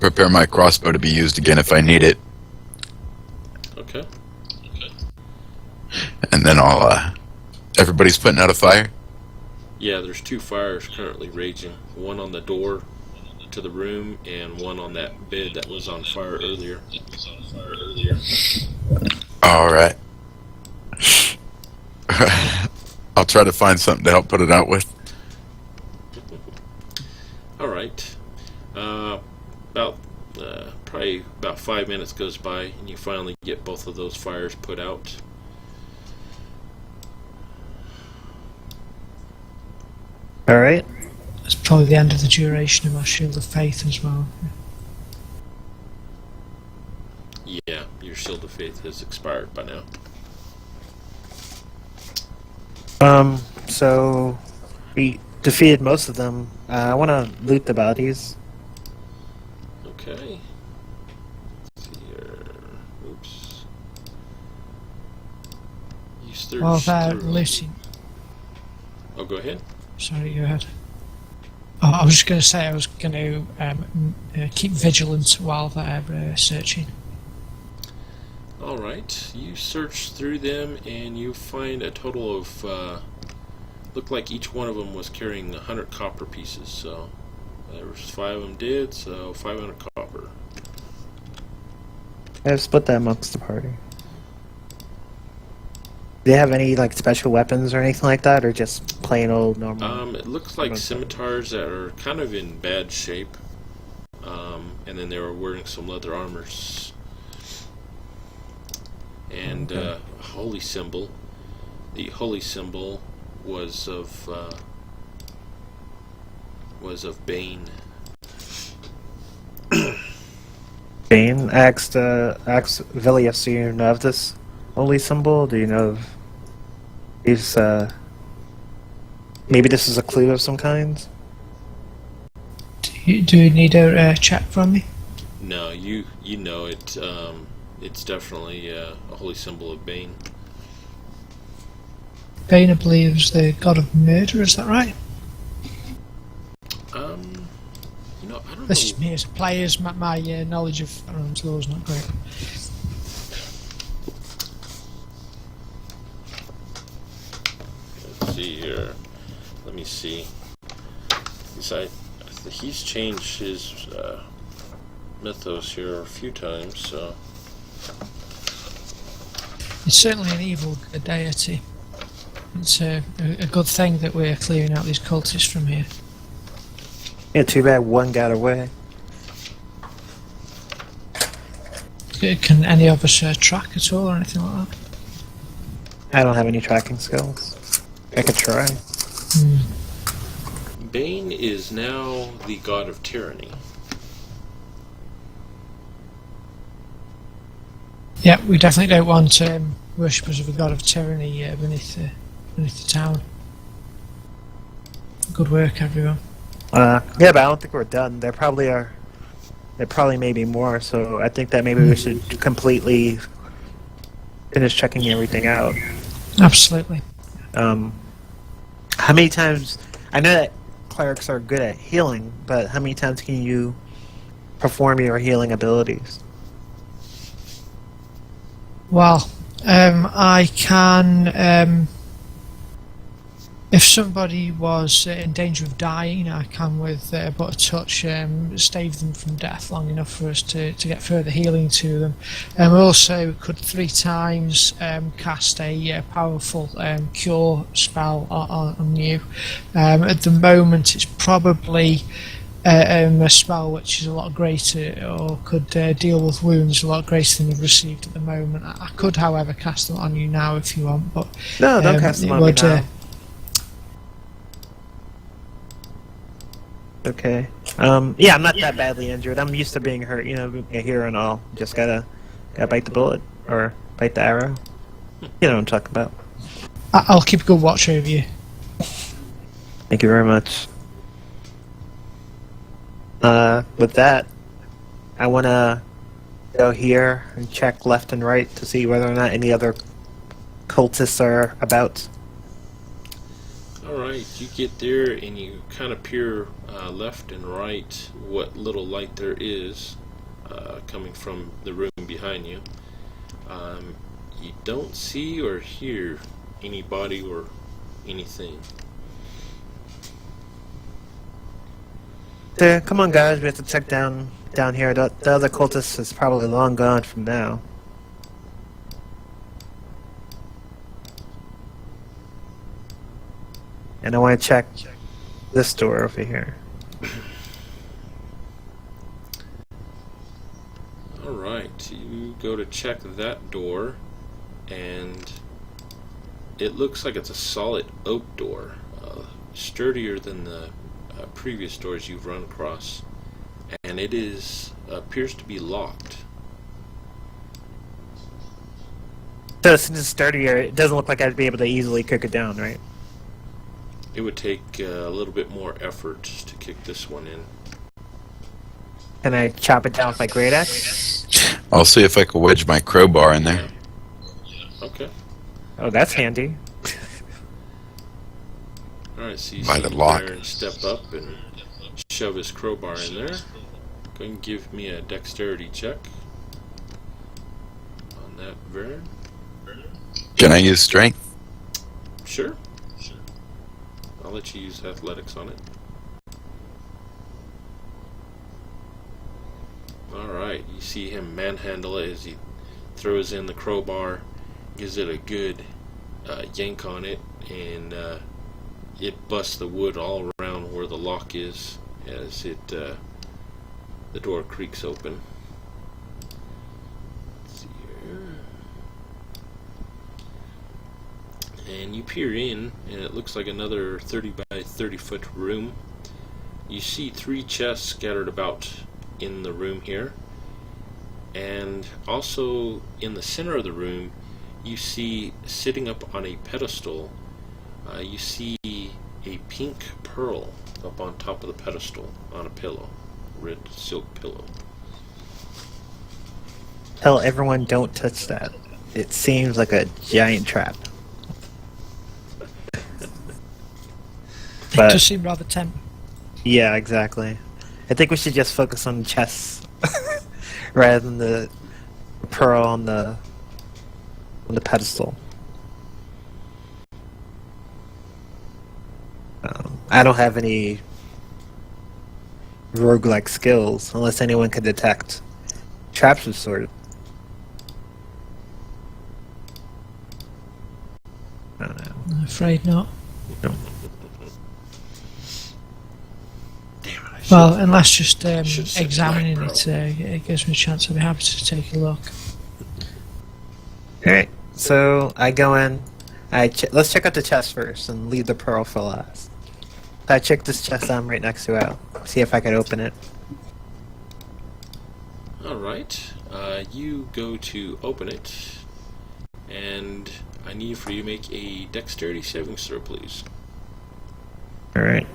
prepare my crossbow to be used again if I need it. Okay. And then I'll... everybody's putting out a fire? Yeah, there's 2 fires currently raging. One on the door to the room, and one on that bed that was on fire earlier. Alright. I'll try to find something to help put it out with. Alright. Probably about 5 minutes goes by, and you finally get both of those fires put out. Alright. That's probably the end of the duration of our Shield of Faith as well. Yeah, your Shield of Faith has expired by now. So we defeated most of them. I want to loot the bodies. Okay. Let's see here. Oops. You search While they're through... looting. Oh, go ahead. Sorry, go ahead. Oh, I was just going to say I was going to keep vigilant while they're searching. Alright, you search through them and you find a total of, looked like each one of them was carrying 100 copper pieces, so There's 5 of them did, so 500 copper. I've split that amongst the party. Do they have any like special weapons or anything like that, or just plain old normal? It looks like scimitars that are kind of in bad shape. And then they were wearing some leather armors. And a holy symbol. The holy symbol was of Bane. Bane asked Vilius, do you know of this holy symbol? Do you know of these? Maybe this is a clue of some kind. Do you need a check from me? No, you know it. It's definitely a holy symbol of Bane. Bane, I believe, is the god of murder. Is that right? I don't This know. is me as a player. My knowledge of firearms law is not great. Let's see here. Let me see. He's changed his mythos here a few times, so. It's certainly an evil deity. It's a good thing that we're clearing out these cultists from here. Yeah, too bad one got away. Can any of us track at all or anything like that? I don't have any tracking skills. I could try. Bane is now the god of tyranny. Yeah, we definitely don't want worshippers of a god of tyranny beneath the town. Good work, everyone. Yeah, but I don't think we're done. There probably may be more, so I think that maybe we should completely finish checking everything out. Absolutely. How many times... I know that clerics are good at healing, but how many times can you perform your healing abilities? Well, I can... if somebody was in danger of dying, I can, with but a touch, stave them from death long enough for us to get further healing to them. We also could 3 times cast a powerful cure spell on you. At the moment, it's probably a spell which is a lot greater, or could deal with wounds a lot greater than you've received at the moment. I could, however, cast them on you now if you want, but No, don't cast them on me now. Okay. Yeah, I'm not that badly injured. I'm used to being hurt, being a hero and all. Just gotta bite the bullet, or bite the arrow. You know what I'm talking about. I'll keep a good watch over you. Thank you very much. With that, I wanna go here and check left and right to see whether or not any other cultists are about. Alright, you get there and you kind of peer left and right what little light there is coming from the room behind you. You don't see or hear anybody or anything. Come on, guys, we have to check down here. The other cultist is probably long gone from now. And I want to check this door over here. Alright, you go to check that door, and it looks like it's a solid oak door, sturdier than the previous doors you've run across, and it appears to be locked. So since it's sturdier, it doesn't look like I'd be able to easily kick it down, right? It would take a little bit more effort to kick this one in. Can I chop it down with my great axe? I'll see if I can wedge my crowbar in there. Okay. Oh, that's handy. Alright, so you By see the lock. Baron step up and shove his crowbar in there. Go and give me a dexterity check on that, Baron. Can I use strength? Sure. I'll let you use athletics on it. Alright, you see him manhandle it as he throws in the crowbar, gives it a good yank on it, and it busts the wood all around where the lock is as the door creaks open. Let's see here. And you peer in, and it looks like another 30 by 30 foot room. You see 3 chests scattered about in the room here, and also in the center of the room you see, sitting up on a pedestal, you see a pink pearl up on top of the pedestal on a pillow, red silk pillow. Tell everyone don't touch that. It seems like a giant trap. It But does seem rather tempting. yeah, exactly. I think we should just focus on the chests rather than the pearl on the pedestal. I don't have any roguelike skills unless anyone can detect traps of sort. I don't know. I'm afraid not. Well, unless just Should've said examining black it, it gives me a chance. I'd be happy to take a look. Alright, so I go in. Let's check out the chest first and leave the pearl for last. I check this chest I'm right next to out. See if I can open it. Alright, you go to open it, and I need for you to make a dexterity saving throw, please. Alright.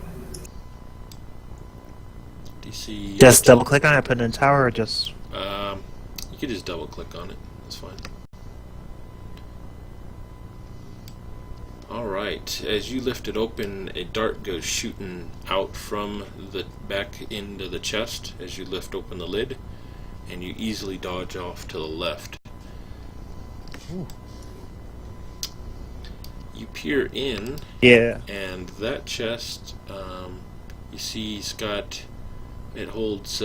DC. Just double click on it, put it in tower, or just. You could just double click on it, that's fine. Alright, as you lift it open, a dart goes shooting out from the back end of the chest as you lift open the lid, and you easily dodge off to the left. Ooh. You peer in, Yeah. and that chest, you see it holds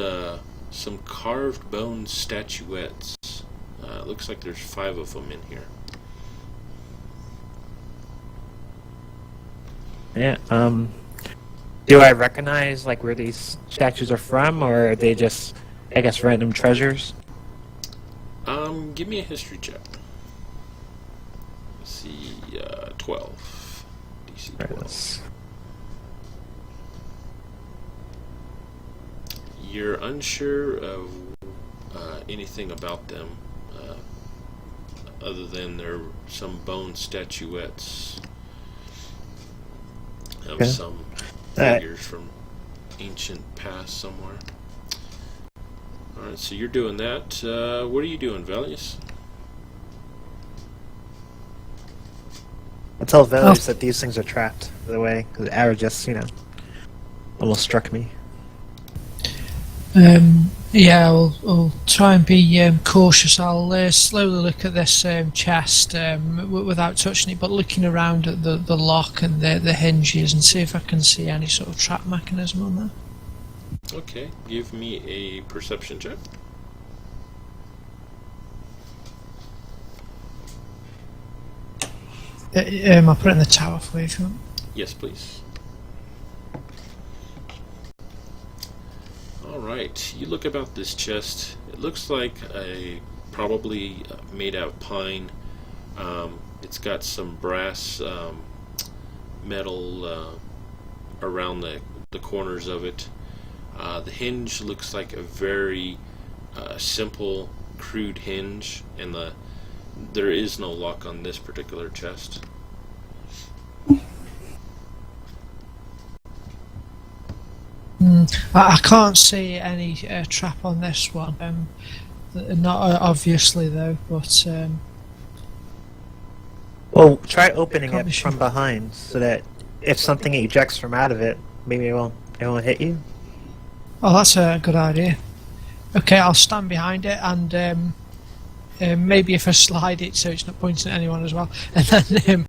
some carved bone statuettes. It looks like there's 5 of them in here. Yeah. Do I recognize like where these statues are from, or are they just, I guess, random treasures? Give me a history check. Let's see, 12. DC 12. You're unsure of anything about them, other than there are some bone statuettes of Okay. some figures from ancient past somewhere. Alright, so you're doing that. What are you doing, Valius? I tell Velius that these things are trapped, by the way, because the arrow just, almost struck me. Yeah, I'll try and be cautious. I'll slowly look at this chest without touching it, but looking around at the lock and the hinges and see if I can see any sort of trap mechanism on there. Okay, give me a perception check. I'll put it in the tower for you if you want. Yes, please. Alright, you look about this chest. It looks like probably made out of pine. It's got some brass metal around the corners of it. The hinge looks like a very simple, crude hinge, and there is no lock on this particular chest. I can't see any trap on this one. Not obviously though, but Well, try opening Can't be it sure. from behind, so that if something ejects from out of it, maybe it won't hit you. oh, that's a good idea. Okay, I'll stand behind it and maybe if I slide it so it's not pointing at anyone as well, and then